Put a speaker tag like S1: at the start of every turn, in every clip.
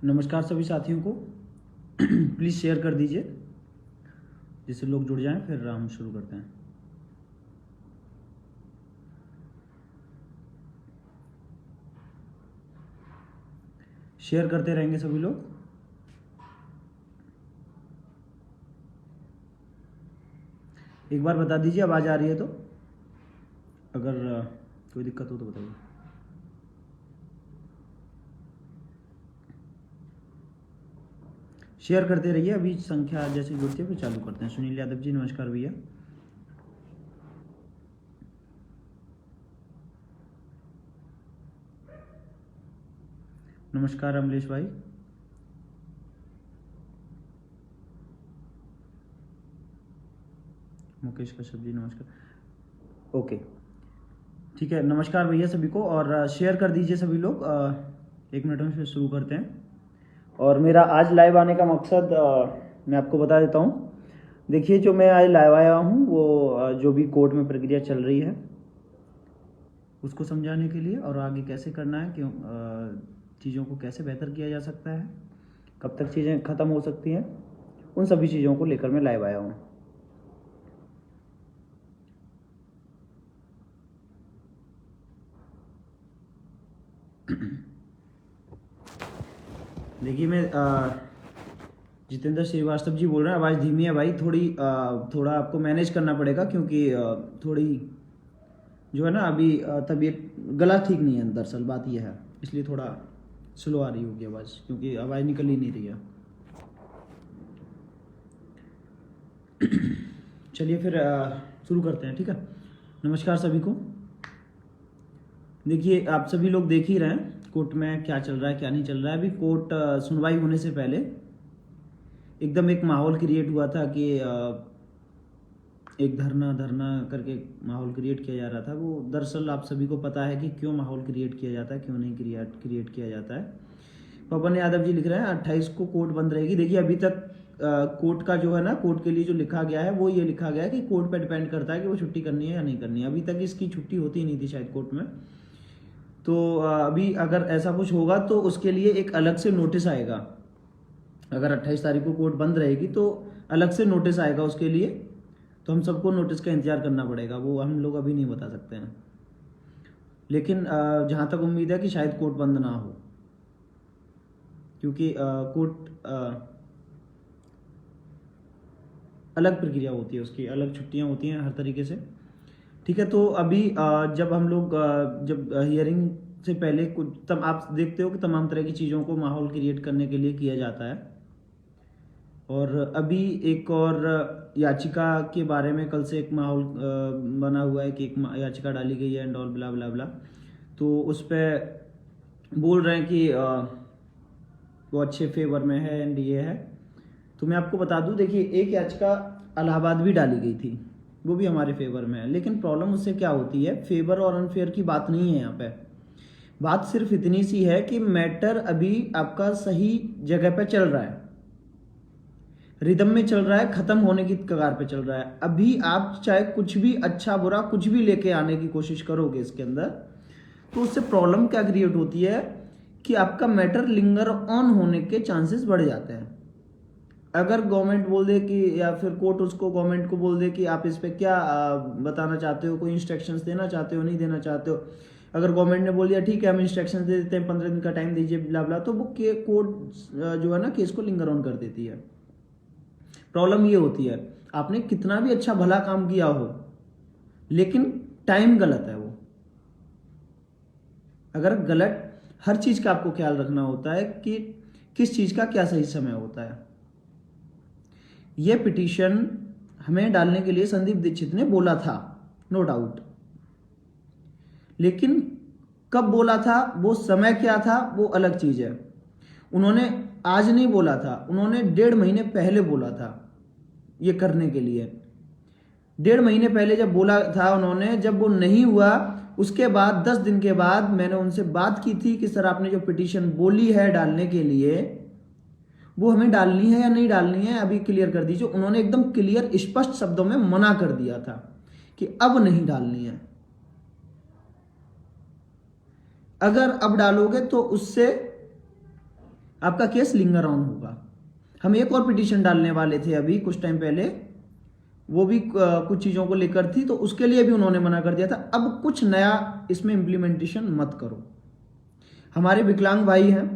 S1: नमस्कार सभी साथियों को। प्लीज़ शेयर कर दीजिए जिससे लोग जुड़ जाएं, फिर हम शुरू करते हैं। शेयर करते रहेंगे सभी लोग। एक बार बता दीजिए आवाज़ आ रही है तो, अगर कोई दिक्कत हो तो बताइए। शेयर करते रहिए, अभी संख्या जैसे जुड़ती है फिर चालू करते हैं। सुनील यादव जी नमस्कार भैया। नमस्कार अमलेश भाई। मुकेश कश्यप जी नमस्कार। ओके ठीक है, नमस्कार भैया सभी को, और शेयर कर दीजिए सभी लोग। 1 मिनट में फिर शुरू करते हैं। और मेरा आज लाइव आने का मकसद मैं आपको बता देता हूँ। देखिए, जो मैं आज लाइव आया हूँ वो जो भी कोर्ट में प्रक्रिया चल रही है उसको समझाने के लिए, और आगे कैसे करना है, क्यों चीज़ों को कैसे बेहतर किया जा सकता है, कब तक चीज़ें ख़त्म हो सकती हैं, उन सभी चीज़ों को लेकर मैं लाइव आया हूँ। देखिए, मैं जितेंद्र श्रीवास्तव जी बोल रहे हैं, आवाज़ धीमी है भाई, थोड़ा आपको मैनेज करना पड़ेगा, क्योंकि थोड़ी जो है ना अभी तबीयत, गला ठीक नहीं है, दरअसल बात यह है, इसलिए थोड़ा स्लो आ रही होगी आवाज़, क्योंकि आवाज़ निकल ही नहीं रही है। चलिए फिर शुरू करते हैं, ठीक है। नमस्कार सभी को। देखिए, आप सभी लोग देख ही रहे हैं कोर्ट में क्या चल रहा है क्या नहीं चल रहा है। अभी कोर्ट सुनवाई होने से पहले एकदम एक माहौल क्रिएट हुआ था कि एक धरना करके माहौल क्रिएट किया जा रहा था। वो दरअसल आप सभी को पता है कि क्यों माहौल क्रिएट किया जाता है, क्यों नहीं क्रिएट किया जाता है। पवन यादव जी लिख रहे हैं 28 को कोर्ट बंद रहेगी। देखिए, अभी तक कोर्ट का जो है ना, कोर्ट के लिए जो लिखा गया है वो ये लिखा गया है कि कोर्ट पर डिपेंड करता है कि वो छुट्टी करनी है या नहीं करनी है। अभी तक इसकी छुट्टी होती नहीं थी शायद कोर्ट में। तो अभी अगर ऐसा कुछ होगा तो उसके लिए एक अलग से नोटिस आएगा। अगर 28 तारीख को कोर्ट बंद रहेगी तो अलग से नोटिस आएगा उसके लिए, तो हम सबको नोटिस का इंतजार करना पड़ेगा। वो हम लोग अभी नहीं बता सकते हैं, लेकिन जहाँ तक उम्मीद है कि शायद कोर्ट बंद ना हो, क्योंकि कोर्ट अलग प्रक्रिया होती है, उसकी अलग छुट्टियाँ होती हैं हर तरीके से, ठीक है। तो अभी जब हम लोग जब हियरिंग से पहले कुछ आप देखते हो कि तमाम तरह की चीज़ों को माहौल क्रिएट करने के लिए किया जाता है। और अभी एक और याचिका के बारे में कल से एक माहौल बना हुआ है कि एक याचिका डाली गई है एंड ऑल ब्ला ब्ला ब्ला। तो उस पर बोल रहे हैं कि वो अच्छे फेवर में है एंड ये है। तो मैं आपको बता दूं, देखिए, एक याचिका इलाहाबाद भी डाली गई थी, वो भी हमारे फेवर में है। लेकिन प्रॉब्लम उससे क्या होती है, फेवर और अनफेयर की बात नहीं है यहाँ पे। बात सिर्फ इतनी सी है कि मैटर अभी आपका सही जगह पे चल रहा है, रिदम में चल रहा है, खत्म होने की कगार पे चल रहा है। अभी आप चाहे कुछ भी अच्छा बुरा कुछ भी लेके आने की कोशिश करोगे इसके अंदर, तो उससे प्रॉब्लम क्या क्रिएट होती है कि आपका मैटर लिंगर ऑन होने के चांसेस बढ़ जाते हैं। अगर गवर्नमेंट बोल दे कि, या फिर कोर्ट उसको गवर्नमेंट को बोल दे कि आप इस पे क्या बताना चाहते हो, कोई इंस्ट्रक्शंस देना चाहते हो, नहीं देना चाहते हो। अगर गवर्नमेंट ने बोल दिया ठीक है हम इंस्ट्रक्शंस दे देते हैं, 15 दिन का टाइम दीजिए ब्ला ब्ला, तो वो कोर्ट जो है ना केस को लिंगर ऑन कर देती है। प्रॉब्लम ये होती है, आपने कितना भी अच्छा भला काम किया हो लेकिन टाइम गलत है। वो अगर गलत, हर चीज का आपको ख्याल रखना होता है कि किस चीज का क्या सही समय होता है। ये पिटीशन हमें डालने के लिए संदीप दीक्षित ने बोला था, नो डाउट, लेकिन कब बोला था, वो समय क्या था, वो अलग चीज है। उन्होंने आज नहीं बोला था, उन्होंने 1.5 महीने पहले बोला था ये करने के लिए। 1.5 महीने पहले जब बोला था उन्होंने, जब वो नहीं हुआ उसके बाद 10 दिन के बाद मैंने उनसे बात की थी कि सर आपने जो पिटीशन बोली है डालने के लिए, वो हमें डालनी है या नहीं डालनी है, अभी क्लियर कर दीजिए। उन्होंने एकदम क्लियर स्पष्ट शब्दों में मना कर दिया था कि अब नहीं डालनी है। अगर अब डालोगे तो उससे आपका केस लिंगर ऑन होगा। हम एक और पिटीशन डालने वाले थे अभी कुछ टाइम पहले, वो भी कुछ चीज़ों को लेकर थी, तो उसके लिए भी उन्होंने मना कर दिया था। अब कुछ नया इसमें इम्प्लीमेंटेशन मत करो। हमारे विकलांग भाई हैं,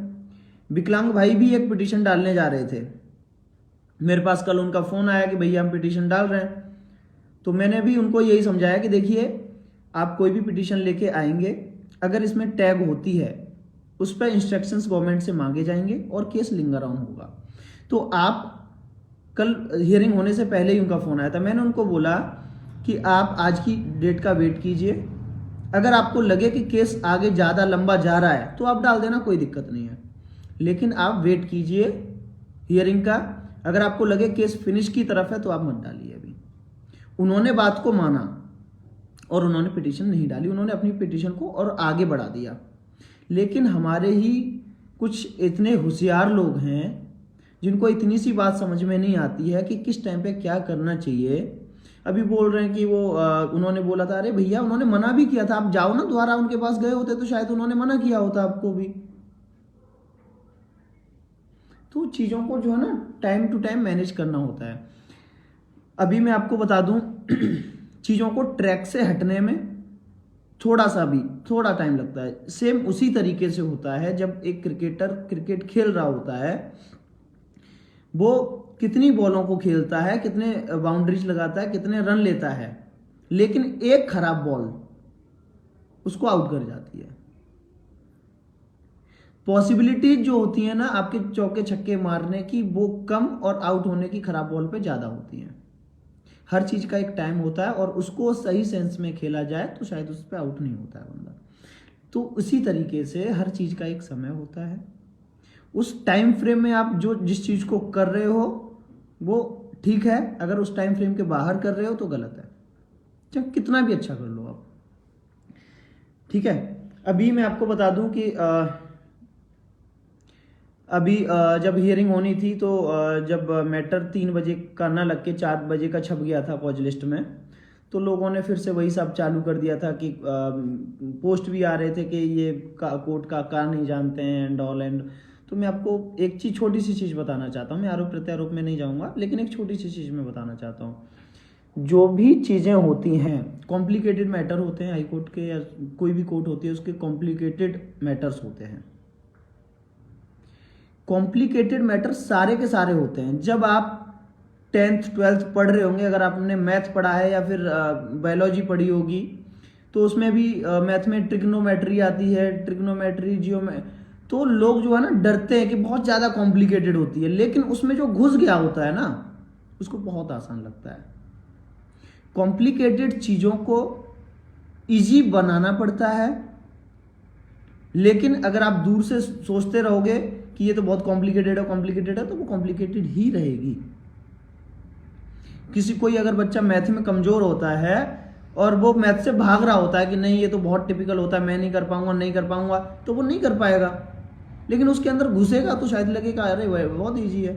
S1: विकलांग भाई भी एक पिटीशन डालने जा रहे थे। मेरे पास कल उनका फ़ोन आया कि भैया हम पिटीशन डाल रहे हैं। तो मैंने भी उनको यही समझाया कि देखिए, आप कोई भी पिटीशन लेके आएंगे, अगर इसमें टैग होती है उस पर इंस्ट्रक्शंस गवर्नमेंट से मांगे जाएंगे और केस लिंगर ऑन होगा। तो आप कल हियरिंग होने से पहले ही उनका फ़ोन आया था, मैंने उनको बोला कि आप आज की डेट का वेट कीजिए, अगर आपको लगे कि केस आगे ज़्यादा लंबा जा रहा है तो आप डाल देना, कोई दिक्कत नहीं है, लेकिन आप वेट कीजिए हियरिंग का। अगर आपको लगे केस फिनिश की तरफ है तो आप मत डालिए अभी। उन्होंने बात को माना और उन्होंने पिटीशन नहीं डाली, उन्होंने अपनी पिटीशन को और आगे बढ़ा दिया। लेकिन हमारे ही कुछ इतने होशियार लोग हैं जिनको इतनी सी बात समझ में नहीं आती है कि किस टाइम पे क्या करना चाहिए। अभी बोल रहे हैं कि वो उन्होंने बोला था, अरे भैया उन्होंने मना भी किया था, आप जाओ ना दोबारा उनके पास गए होते तो शायद उन्होंने मना किया होता आपको भी। तो चीज़ों को जो है ना टाइम टू टाइम मैनेज करना होता है। अभी मैं आपको बता दूं चीज़ों को ट्रैक से हटने में थोड़ा टाइम लगता है। सेम उसी तरीके से होता है जब एक क्रिकेटर क्रिकेट खेल रहा होता है, वो कितनी बॉलों को खेलता है, कितने बाउंड्रीज लगाता है, कितने रन लेता है, लेकिन एक खराब बॉल उसको आउट कर जाती है। पॉसिबिलिटीज जो होती है ना आपके चौके छक्के मारने की, वो कम और आउट होने की खराब बॉल पे ज़्यादा होती हैं। हर चीज़ का एक टाइम होता है और उसको सही सेंस में खेला जाए तो शायद उस पर आउट नहीं होता है बंदा। तो उसी तरीके से हर चीज़ का एक समय होता है। उस टाइम फ्रेम में आप जो जिस चीज़ को कर रहे हो वो ठीक है, अगर उस टाइम फ्रेम के बाहर कर रहे हो तो गलत है, चाहे कितना भी अच्छा कर लो आप। ठीक है, अभी मैं आपको बता दूं कि अभी जब हियरिंग होनी थी तो जब मैटर 3 बजे का ना लग के 4 बजे का छप गया था कॉज लिस्ट में, तो लोगों ने फिर से वही सब चालू कर दिया था कि पोस्ट भी आ रहे थे कि ये कोर्ट का नहीं जानते हैं एंड ऑल एंड। तो मैं आपको एक चीज़ छोटी सी चीज़ बताना चाहता हूँ, मैं आरोप प्रत्यारोप में नहीं जाऊँगा, लेकिन एक छोटी सी चीज़ मैं बताना चाहता हूँ। जो भी चीज़ें होती हैं कॉम्प्लिकेटेड मैटर होते हैं, हाई कोर्ट के या कोई भी कोर्ट होती है उसके कॉम्प्लिकेटेड मैटर्स होते हैं। कॉम्प्लिकेटेड मैटर सारे के सारे होते हैं। जब आप 10th 12th पढ़ रहे होंगे, अगर आपने मैथ पढ़ा है या फिर बायोलॉजी पढ़ी होगी, तो उसमें भी मैथ में ट्रिग्नोमेट्री आती है, ट्रिग्नोमेट्री तो लोग जो है ना डरते हैं कि बहुत ज़्यादा कॉम्प्लिकेटेड होती है, लेकिन उसमें जो घुस गया होता है ना उसको बहुत आसान लगता है। कॉम्प्लिकेटेड चीज़ों को इजी बनाना पड़ता है, लेकिन अगर आप दूर से सोचते रहोगे कि ये तो बहुत कॉम्प्लिकेटेड है तो वो कॉम्प्लिकेटेड ही रहेगी। कोई अगर बच्चा मैथ में कमजोर होता है और वो मैथ से भाग रहा होता है कि नहीं ये तो बहुत टिपिकल होता है, मैं नहीं कर पाऊंगा, तो वो नहीं कर पाएगा। लेकिन उसके अंदर घुसेगा तो शायद लगेगा अरे बहुत ईजी है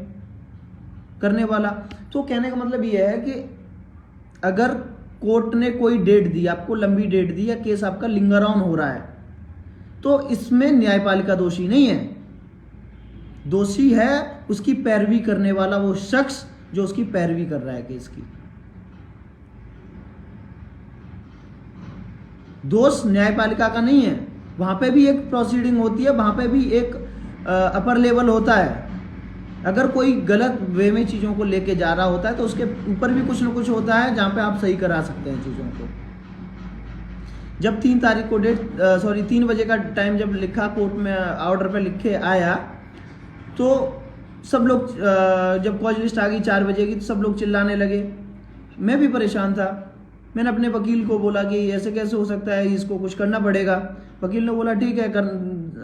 S1: करने वाला। तो कहने का मतलब ये है कि अगर कोर्ट ने कोई डेट दी, आपको लंबी डेट दी, या केस आपका लिंगर ऑन हो रहा है, तो इसमें न्यायपालिका दोषी नहीं है। दोषी है उसकी पैरवी करने वाला वो शख्स जो उसकी पैरवी कर रहा है केस की। दोष न्यायपालिका का नहीं है, वहां पे भी एक प्रोसीडिंग होती है, वहां पे भी एक अपर लेवल होता है। अगर कोई गलत वे में चीज़ों को लेके जा रहा होता है तो उसके ऊपर भी कुछ ना कुछ होता है जहां पे आप सही करा सकते हैं चीज़ों को। जब 3 तारीख को 3 बजे का टाइम जब लिखा कोर्ट में ऑर्डर पे लिखे आया, तो सब लोग जब कॉज लिस्ट आ गई 4 बजे की तो सब लोग चिल्लाने लगे। मैं भी परेशान था। मैंने अपने वकील को बोला कि ऐसे कैसे हो सकता है, इसको कुछ करना पड़ेगा। वकील ने बोला ठीक है,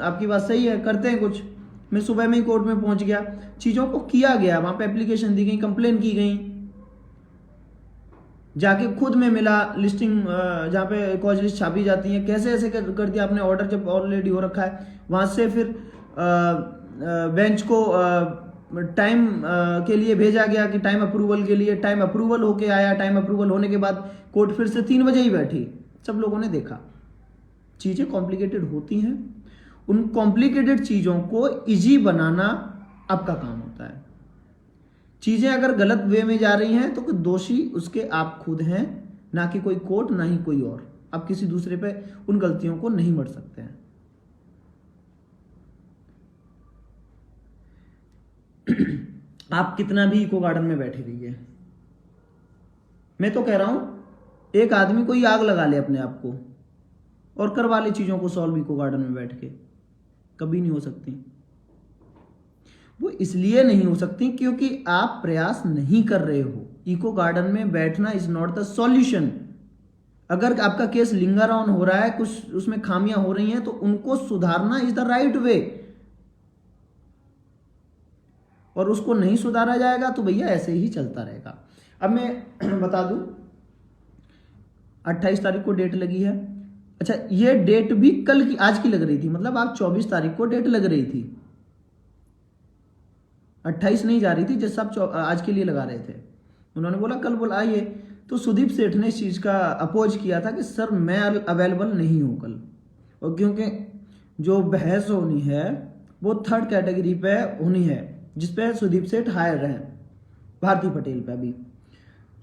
S1: आपकी बात सही है, करते हैं कुछ। मैं सुबह में ही कोर्ट में पहुंच गया, चीज़ों को किया गया, वहाँ पे एप्लीकेशन दी गई, कंप्लेन की गई, जाके खुद में मिला लिस्टिंग जहाँ पे कॉज लिस्ट छापी जाती है, कैसे ऐसे कर दिया आपने ऑर्डर जब ऑलरेडी हो रखा है। वहाँ से फिर बेंच को टाइम के लिए भेजा गया कि टाइम अप्रूवल के लिए, टाइम अप्रूवल होके आया। टाइम अप्रूवल होने के बाद कोर्ट फिर से 3 बजे ही बैठी। सब लोगों ने देखा चीज़ें कॉम्प्लिकेटेड होती हैं उन कॉम्प्लिकेटेड चीजों को इजी बनाना आपका काम होता है। चीजें अगर गलत वे में जा रही हैं तो दोषी उसके आप खुद हैं, ना कि कोई कोर्ट, ना ही कोई और। आप किसी दूसरे पे उन गलतियों को नहीं मढ़ सकते हैं। आप कितना भी इको गार्डन में बैठे रहिए, मैं तो कह रहा हूं एक आदमी कोई आग लगा ले अपने आप को और करवा ले चीजों को सॉल्व इको गार्डन में बैठ के, कभी नहीं हो सकती। वो इसलिए नहीं हो सकती क्योंकि आप प्रयास नहीं कर रहे हो। इको गार्डन में बैठना इज नॉट द सॉल्यूशन। अगर आपका केस लिंगर ऑन हो रहा है, कुछ उसमें खामियां हो रही हैं, तो उनको सुधारना इज द राइट वे। और उसको नहीं सुधारा जाएगा तो भैया ऐसे ही चलता रहेगा। अब मैं बता दूं, 28 तारीख को डेट लगी है। अच्छा, ये डेट भी कल की, आज की लग रही थी, मतलब आप 24 तारीख को डेट लग रही थी, 28 नहीं जा रही थी, जैसे आप आज के लिए लगा रहे थे। उन्होंने बोला कल बुलाइए, तो सुदीप सेठ ने इस चीज का अपोज किया था कि सर मैं अवेलेबल नहीं हूं कल, और क्योंकि जो बहस होनी है वो 3rd कैटेगरी पे होनी है, जिसपे सुदीप सेठ हायर हैं, भारती पटेल पे अभी,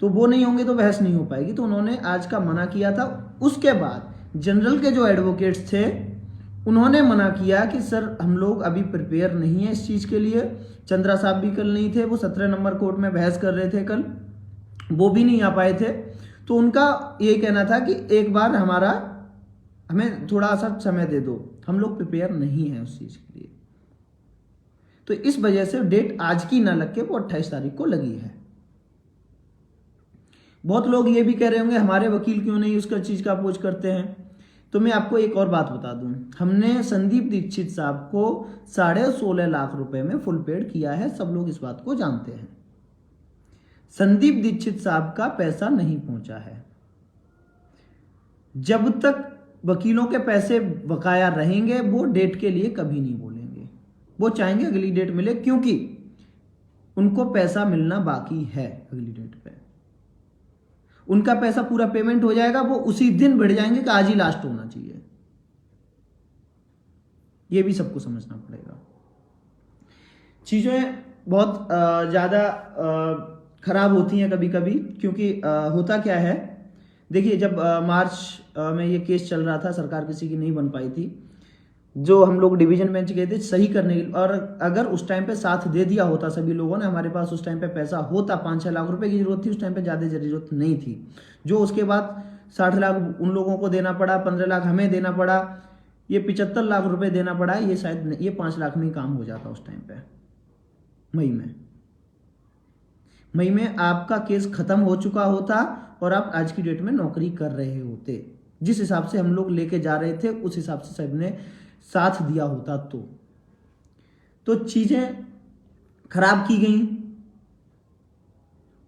S1: तो वो नहीं होंगे तो बहस नहीं हो पाएगी। तो उन्होंने आज का मना किया था। उसके बाद जनरल के जो एडवोकेट्स थे उन्होंने मना किया कि सर हम लोग अभी प्रिपेयर नहीं है इस चीज के लिए। चंद्रा साहब भी कल नहीं थे, वो 17 नंबर कोर्ट में बहस कर रहे थे कल, वो भी नहीं आ पाए थे। तो उनका ये कहना था कि एक बार हमें थोड़ा सा समय दे दो, हम लोग प्रिपेयर नहीं है उस चीज के लिए। तो इस वजह से डेट आज की ना लग के वो 28 तारीख को लगी है। बहुत लोग ये भी कह रहे होंगे हमारे वकील क्यों नहीं उसका चीज का अपोज करते हैं। तो मैं आपको एक और बात बता दूं, हमने संदीप दीक्षित साहब को 16.5 लाख रुपए में फुल पेड किया है। सब लोग इस बात को जानते हैं। संदीप दीक्षित साहब का पैसा नहीं पहुंचा है। जब तक वकीलों के पैसे बकाया रहेंगे वो डेट के लिए कभी नहीं बोलेंगे। वो चाहेंगे अगली डेट मिले, क्योंकि उनको पैसा मिलना बाकी है अगली डेट पे। उनका पैसा पूरा पेमेंट हो जाएगा, वो उसी दिन भिड़ जाएंगे कि आज ही लास्ट होना चाहिए। ये भी सबको समझना पड़ेगा। चीजें बहुत ज्यादा खराब होती हैं कभी कभी, क्योंकि होता क्या है, देखिए जब मार्च में ये केस चल रहा था, सरकार किसी की नहीं बन पाई थी, जो हम लोग डिवीजन बेंच गए थे सही करने के लिए, और अगर उस टाइम पे साथ दे दिया होता सभी लोगों ने, हमारे पास उस टाइम पे पैसा होता, 5-6 लाख रुपए की जरूरत थी उस टाइम पे, ज्यादा जरूरत नहीं थी। जो उसके बाद 60 लाख उन लोगों को देना पड़ा, 15 लाख हमें देना पड़ा, ये 75 लाख रुपए देना पड़ा, ये शायद ये 5 लाख में ही काम हो जाता उस टाइम पे। मई में आपका केस खत्म हो चुका होता और आप आज की डेट में नौकरी कर रहे होते। जिस हिसाब से हम लोग लेके जा रहे थे उस हिसाब से सबने साथ दिया होता। तो चीजें खराब की गई।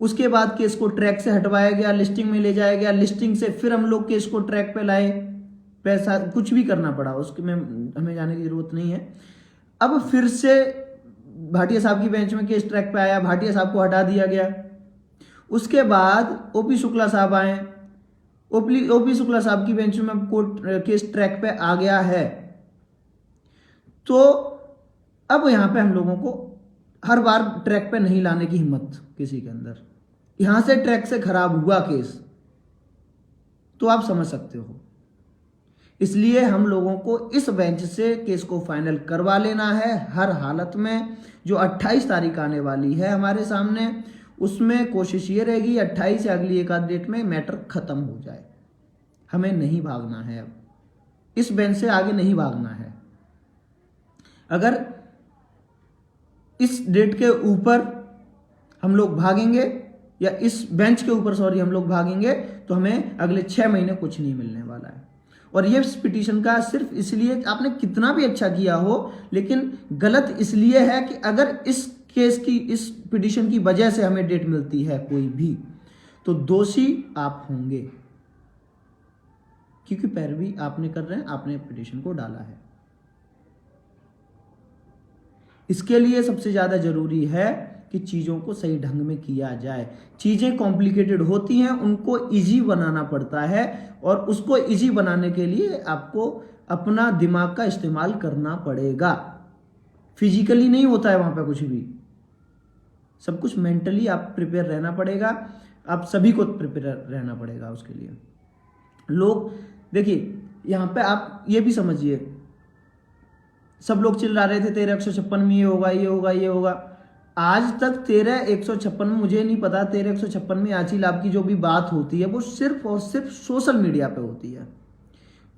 S1: उसके बाद केस को ट्रैक से हटवाया गया, लिस्टिंग में ले जाया गया, लिस्टिंग से फिर हम लोग केस को ट्रैक पे लाए, पैसा कुछ भी करना पड़ा, उसके में हमें जाने की जरूरत नहीं है। अब फिर से भाटिया साहब की बेंच में केस ट्रैक पे आया, भाटिया साहब को हटा दिया गया। उसके बाद ओपी शुक्ला साहब आए, ओपी शुक्ला साहब की बेंच में कोर्ट केस ट्रैक पे आ गया है। तो अब यहां पे हम लोगों को हर बार ट्रैक पे नहीं लाने की हिम्मत किसी के अंदर, यहां से ट्रैक से खराब हुआ केस तो आप समझ सकते हो। इसलिए हम लोगों को इस बेंच से केस को फाइनल करवा लेना है हर हालत में। जो 28 तारीख आने वाली है हमारे सामने, उसमें कोशिश ये रहेगी 28 या अगली एक आध डेट में मैटर खत्म हो जाए। हमें नहीं भागना है, अब इस बेंच से आगे नहीं भागना है। अगर इस डेट के ऊपर हम लोग भागेंगे, या इस बेंच के ऊपर हम लोग भागेंगे, तो हमें अगले 6 महीने कुछ नहीं मिलने वाला है। और ये पिटीशन का सिर्फ इसलिए, आपने कितना भी अच्छा किया हो, लेकिन गलत इसलिए है कि अगर इस केस की, इस पिटीशन की वजह से हमें डेट मिलती है कोई भी, तो दोषी आप होंगे, क्योंकि पैरवी आपने कर रहे हैं, आपने पिटीशन को डाला है। इसके लिए सबसे ज्यादा जरूरी है कि चीजों को सही ढंग में किया जाए। चीजें कॉम्प्लिकेटेड होती हैं, उनको इजी बनाना पड़ता है, और उसको इजी बनाने के लिए आपको अपना दिमाग का इस्तेमाल करना पड़ेगा। फिजिकली नहीं होता है वहां पे कुछ भी, सब कुछ मेंटली आप प्रिपेयर रहना पड़ेगा। आप सभी को प्रिपेयर रहना पड़ेगा उसके लिए। लोग देखिए यहां पे आप ये भी समझिए, सब लोग चिल्ला रहे थे तेरे 156 में ये होगा ये होगा ये होगा। आज तक तेरे 156 में, मुझे नहीं पता, तेरे 156 में याची लाभ की जो भी बात होती है वो सिर्फ और सिर्फ सोशल मीडिया पे होती है।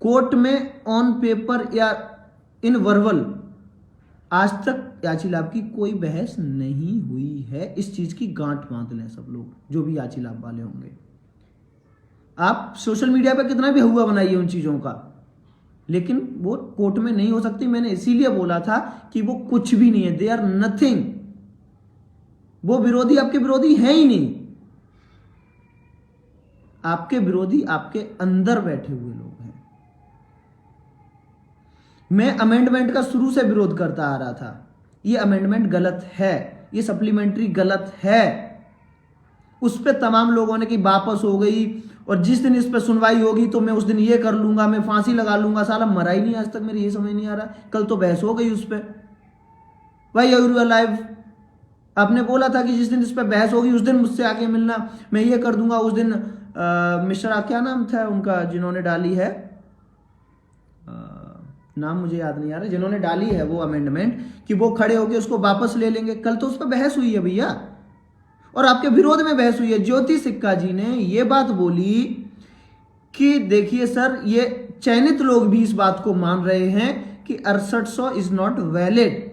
S1: कोर्ट में ऑन पेपर या इन वर्बल आज तक याची लाभ की कोई बहस नहीं हुई है। इस चीज की गांठ बांध लें सब लोग जो भी याची लाभ वाले होंगे। आप सोशल मीडिया पे कितना भी हुआ बनाइए उन चीजों का, लेकिन वो कोर्ट में नहीं हो सकती। मैंने इसीलिए बोला था कि वो कुछ भी नहीं है, दे आर नथिंग। वो विरोधी आपके विरोधी है ही नहीं। आपके विरोधी आपके अंदर बैठे हुए लोग हैं। मैं अमेंडमेंट का शुरू से विरोध करता आ रहा था। ये अमेंडमेंट गलत है, ये सप्लीमेंट्री गलत है। उस पर तमाम लोगों ने कि वापस हो गई और जिस दिन इस पर सुनवाई होगी तो मैं उस दिन ये कर लूंगा, मैं फांसी लगा लूंगा। साला मरा ही नहीं आज तक, मेरी ये समझ नहीं आ रहा। कल तो बहस हो गई उस पर। भाई यू लाइव आपने बोला था कि जिस दिन इस पर बहस होगी उस दिन मुझसे आके मिलना, मैं ये कर दूंगा। उस दिन मिश्रा क्या नाम था उनका जिन्होंने डाली है, नाम मुझे याद नहीं आ रहा, जिन्होंने डाली है वो अमेंडमेंट, कि वो खड़े होके उसको वापस ले लेंगे। कल तो उस पर बहस हुई है भैया, और आपके विरोध में बहस हुई है। ज्योति सिक्का जी ने ये बात बोली कि देखिए सर, ये चयनित लोग भी इस बात को मान रहे हैं कि 6800 इज नॉट वैलिड।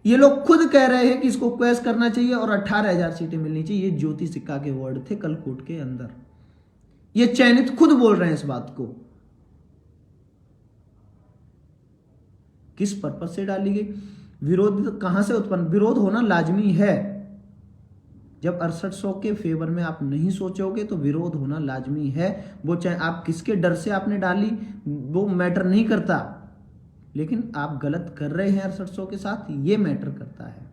S1: ये लोग खुद कह रहे हैं कि इसको क्वेश करना चाहिए और 18,000 सीटें मिलनी चाहिए। ये ज्योति सिक्का के वर्ड थे कल कोर्ट के अंदर। ये चयनित खुद बोल रहे हैं इस बात को। किस पर्पज से डाली गई? विरोध कहां से उत्पन्न? विरोध होना लाजमी है। जब 6800 के फेवर में आप नहीं सोचोगे तो विरोध होना लाजमी है। वो चाहे आप किसके डर से आपने डाली वो मैटर नहीं करता, लेकिन आप गलत कर रहे हैं 6800 के साथ, ये मैटर करता है।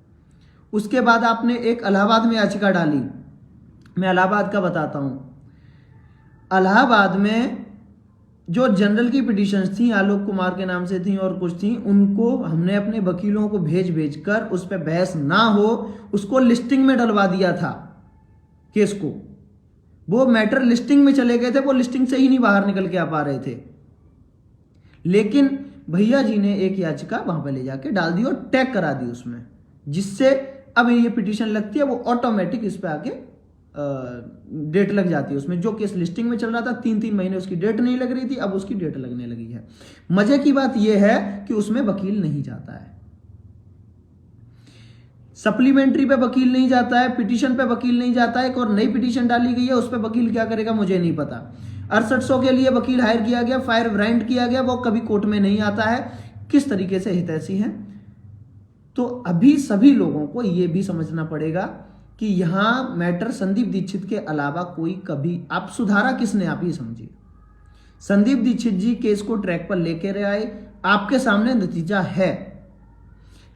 S1: उसके बाद आपने एक इलाहाबाद में याचिका डाली। मैं इलाहाबाद का बताता हूं। इलाहाबाद में जो जनरल की पिटीशंस थी, आलोक कुमार के नाम से थी और कुछ थी, उनको हमने अपने वकीलों को भेज कर उस पर बहस ना हो उसको लिस्टिंग में डलवा दिया था केस को। वो मैटर लिस्टिंग में चले गए थे, वो लिस्टिंग से ही नहीं बाहर निकल के आ पा रहे थे। लेकिन भैया जी ने एक याचिका वहां पर ले जाके डाल दी और टैग करा दी उसमें, जिससे अब ये पिटीशन लगती है वो ऑटोमेटिक इस पे आके डेट लग जाती है उसमें। जो केस लिस्टिंग में चल रहा था 3-3 महीने उसकी डेट नहीं लग रही थी, अब उसकी डेट लगने लगी है। मजे की बात यह है कि उसमें वकील नहीं जाता है, सप्लीमेंट्री पे वकील नहीं जाता है, पिटीशन पे वकील नहीं जाता है। एक और नई पिटीशन डाली गई है, उस पर वकील क्या करेगा मुझे नहीं पता। 6800 के लिए वकील हायर किया गया, फायर ब्रांड किया गया, वो कभी कोर्ट में नहीं आता है। किस तरीके से हितैषी है। तो अभी सभी लोगों को यह भी समझना पड़ेगा कि यहां मैटर संदीप दीक्षित के अलावा कोई कभी, आप सुधारा किसने, आप ही समझिए। संदीप दीक्षित जी केस को ट्रैक पर लेकर आए, आपके सामने नतीजा है।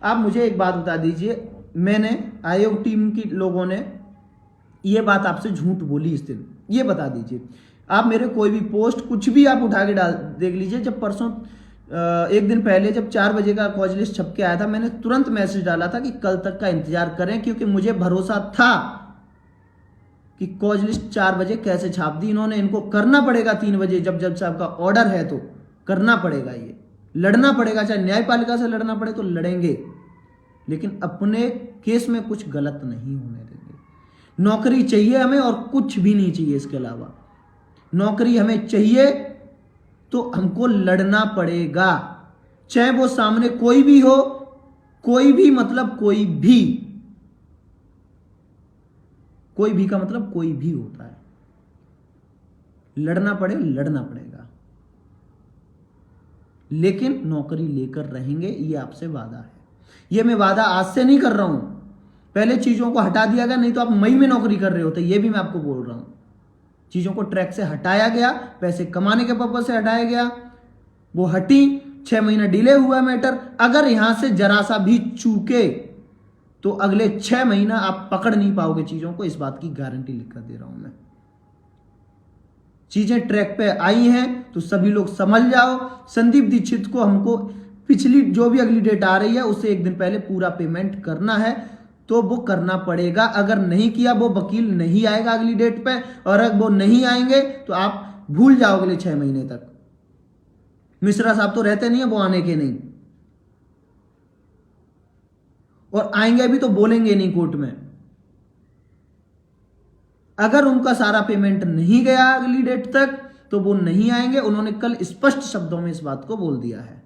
S1: आप मुझे एक बात बता दीजिए, मैंने आयोग टीम की लोगों ने यह बात आपसे झूठ बोली इस दिन, ये बता दीजिए। आप मेरे कोई भी पोस्ट कुछ भी आप उठा के डाल देख लीजिए। जब परसों एक दिन पहले जब 4 बजे का कॉज लिस्ट छप के आया था, मैंने तुरंत मैसेज डाला था कि कल तक का इंतजार करें, क्योंकि मुझे भरोसा था कि कॉज लिस्ट 4 बजे कैसे छाप दी इन्होंने। इनको करना पड़ेगा 3 बजे, जब जज साहब का ऑर्डर है तो करना पड़ेगा, ये लड़ना पड़ेगा, चाहे न्यायपालिका से लड़ना पड़े तो लड़ेंगे, लेकिन अपने केस में कुछ गलत नहीं होने देंगे। नौकरी चाहिए हमें और कुछ भी नहीं चाहिए इसके अलावा। नौकरी हमें चाहिए तो हमको लड़ना पड़ेगा, चाहे वो सामने कोई भी हो, कोई भी मतलब कोई भी, कोई भी का मतलब कोई भी होता है। लड़ना पड़ेगा, लेकिन नौकरी लेकर रहेंगे, ये आपसे वादा है। ये मैं वादा आज से नहीं कर रहा हूं, पहले चीजों को हटा दिया गया, नहीं तो आप मई में नौकरी कर रहे होते, ये भी मैं आपको बोल रहा हूं। चीजों को ट्रैक से हटाया गया, पैसे कमाने के पर्पज से हटाया गया, वो हटी। 6 महीना डिले हुआ मैटर। अगर यहां से जरा सा भी चूके तो अगले 6 महीना आप पकड़ नहीं पाओगे चीजों को, इस बात की गारंटी लिखकर दे रहा हूं मैं। चीजें ट्रैक पे आई हैं तो सभी लोग समझ जाओ। संदीप दीक्षित को हमको पिछली जो भी अगली डेट आ रही है उससे एक दिन पहले पूरा पेमेंट करना है, तो वो करना पड़ेगा। अगर नहीं किया वो वकील नहीं आएगा अगली डेट पे, और अगर वो नहीं आएंगे तो आप भूल जाओ अगले 6 महीने तक। मिश्रा साहब तो रहते नहीं है, वो आने के नहीं, और आएंगे भी तो बोलेंगे नहीं कोर्ट में। अगर उनका सारा पेमेंट नहीं गया अगली डेट तक तो वो नहीं आएंगे। उन्होंने कल स्पष्ट शब्दों में इस बात को बोल दिया है।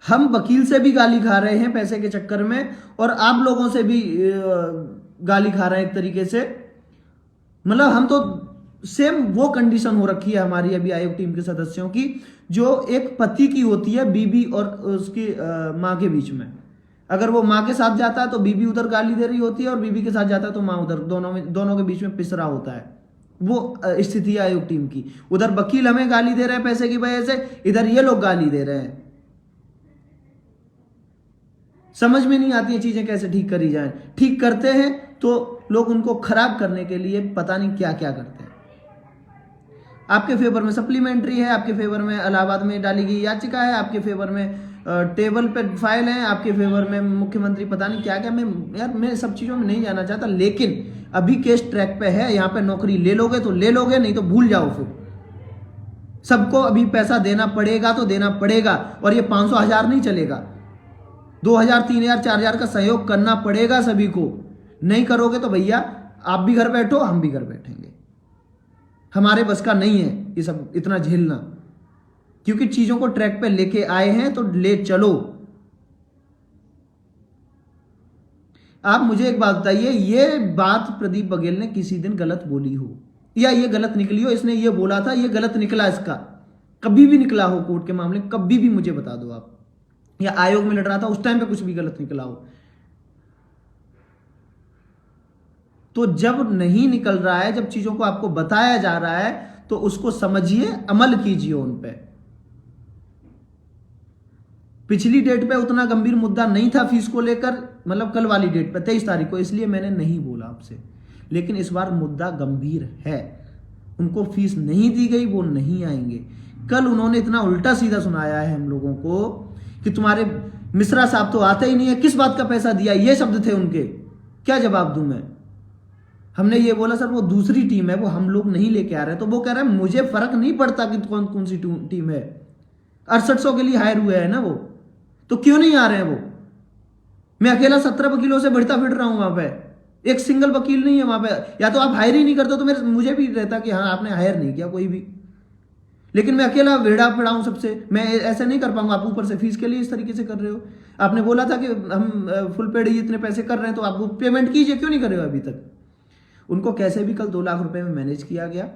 S1: हम वकील से भी गाली खा रहे हैं पैसे के चक्कर में, और आप लोगों से भी गाली खा रहे हैं एक तरीके से। मतलब हम तो सेम वो कंडीशन हो रखी है हमारी अभी आयोग टीम के सदस्यों की, जो एक पति की होती है बीबी और उसकी माँ के बीच में। अगर वो माँ के साथ जाता है तो बीबी उधर गाली दे रही होती है, और बीबी के साथ जाता है तो माँ उधर, दोनों के बीच में पिसरा होता है। वो स्थिति है आयोग टीम की। उधर वकील हमें गाली दे रहे हैं पैसे की वजह से, इधर ये लोग गाली दे रहे हैं। समझ में नहीं आती है चीजें कैसे ठीक करी जाएं। ठीक करते हैं तो लोग उनको खराब करने के लिए पता नहीं क्या क्या करते हैं। आपके फेवर में सप्लीमेंट्री है, आपके फेवर में इलाहाबाद में डाली गई याचिका है, आपके फेवर में टेबल पे फाइल है, आपके फेवर में मुख्यमंत्री पता नहीं क्या क्या। मैं सब चीजों में नहीं जाना चाहता, लेकिन अभी केस ट्रैक पे है। यहाँ पे नौकरी ले लोगे तो ले लोगे, नहीं तो भूल जाओ। फिर सबको अभी पैसा देना पड़ेगा तो देना पड़ेगा, और ये 500,000 नहीं चलेगा। 2,000, 3,000, 4,000 का सहयोग करना पड़ेगा सभी को। नहीं करोगे तो भैया आप भी घर बैठो, हम भी घर बैठेंगे। हमारे बस का नहीं है ये सब इतना झेलना, क्योंकि चीजों को ट्रैक पे लेके आए हैं तो ले चलो। आप मुझे एक बात बताइए, ये बात प्रदीप बघेल ने किसी दिन गलत बोली हो या ये गलत निकली हो? इसने ये बोला था, ये गलत निकला इसका, कभी भी निकला हो कोर्ट के मामले, कभी भी मुझे बता दो आप। या आयोग में लड़ रहा था उस टाइम पे कुछ भी गलत निकला हो? तो जब नहीं निकल रहा है, जब चीजों को आपको बताया जा रहा है तो उसको समझिए, अमल कीजिए उन पे। पिछली डेट पे उतना गंभीर मुद्दा नहीं था फीस को लेकर, मतलब कल वाली डेट पे 23 तारीख को, इसलिए मैंने नहीं बोला आपसे। लेकिन इस बार मुद्दा गंभीर है। उनको फीस नहीं दी गई, वो नहीं आएंगे। कल उन्होंने इतना उल्टा सीधा सुनाया है हम लोगों को कि तुम्हारे मिश्रा साहब तो आते ही नहीं है, किस बात का पैसा दिया, ये शब्द थे उनके। क्या जवाब दूं मैं? हमने ये बोला सर वो दूसरी टीम है, वो हम लोग नहीं लेके आ रहे। तो वो कह रहा है मुझे फर्क नहीं पड़ता कि कौन कौन सी टीम है, 6800 के लिए हायर हुए हैं ना वो, तो क्यों नहीं आ रहे हैं वो? मैं अकेला 17 वकीलों से बढ़ता फिर रहा हूं वहां पे, एक सिंगल वकील नहीं है वहां पे। या तो आप हायर ही नहीं करते तो मुझे भी रहता कि हाँ आपने हायर नहीं किया कोई भी, लेकिन मैं अकेला भेड़ा फिरा हूं सबसे, मैं ऐसे नहीं कर पाऊंगा। आप ऊपर से फीस के लिए इस तरीके से कर रहे हो। आपने बोला था कि हम फुल पेड इतने पैसे कर रहे हैं तो आप वो पेमेंट कीजिए, क्यों नहीं कर रहे हो अभी तक? उनको कैसे भी कल 2 लाख रुपए में मैनेज किया गया,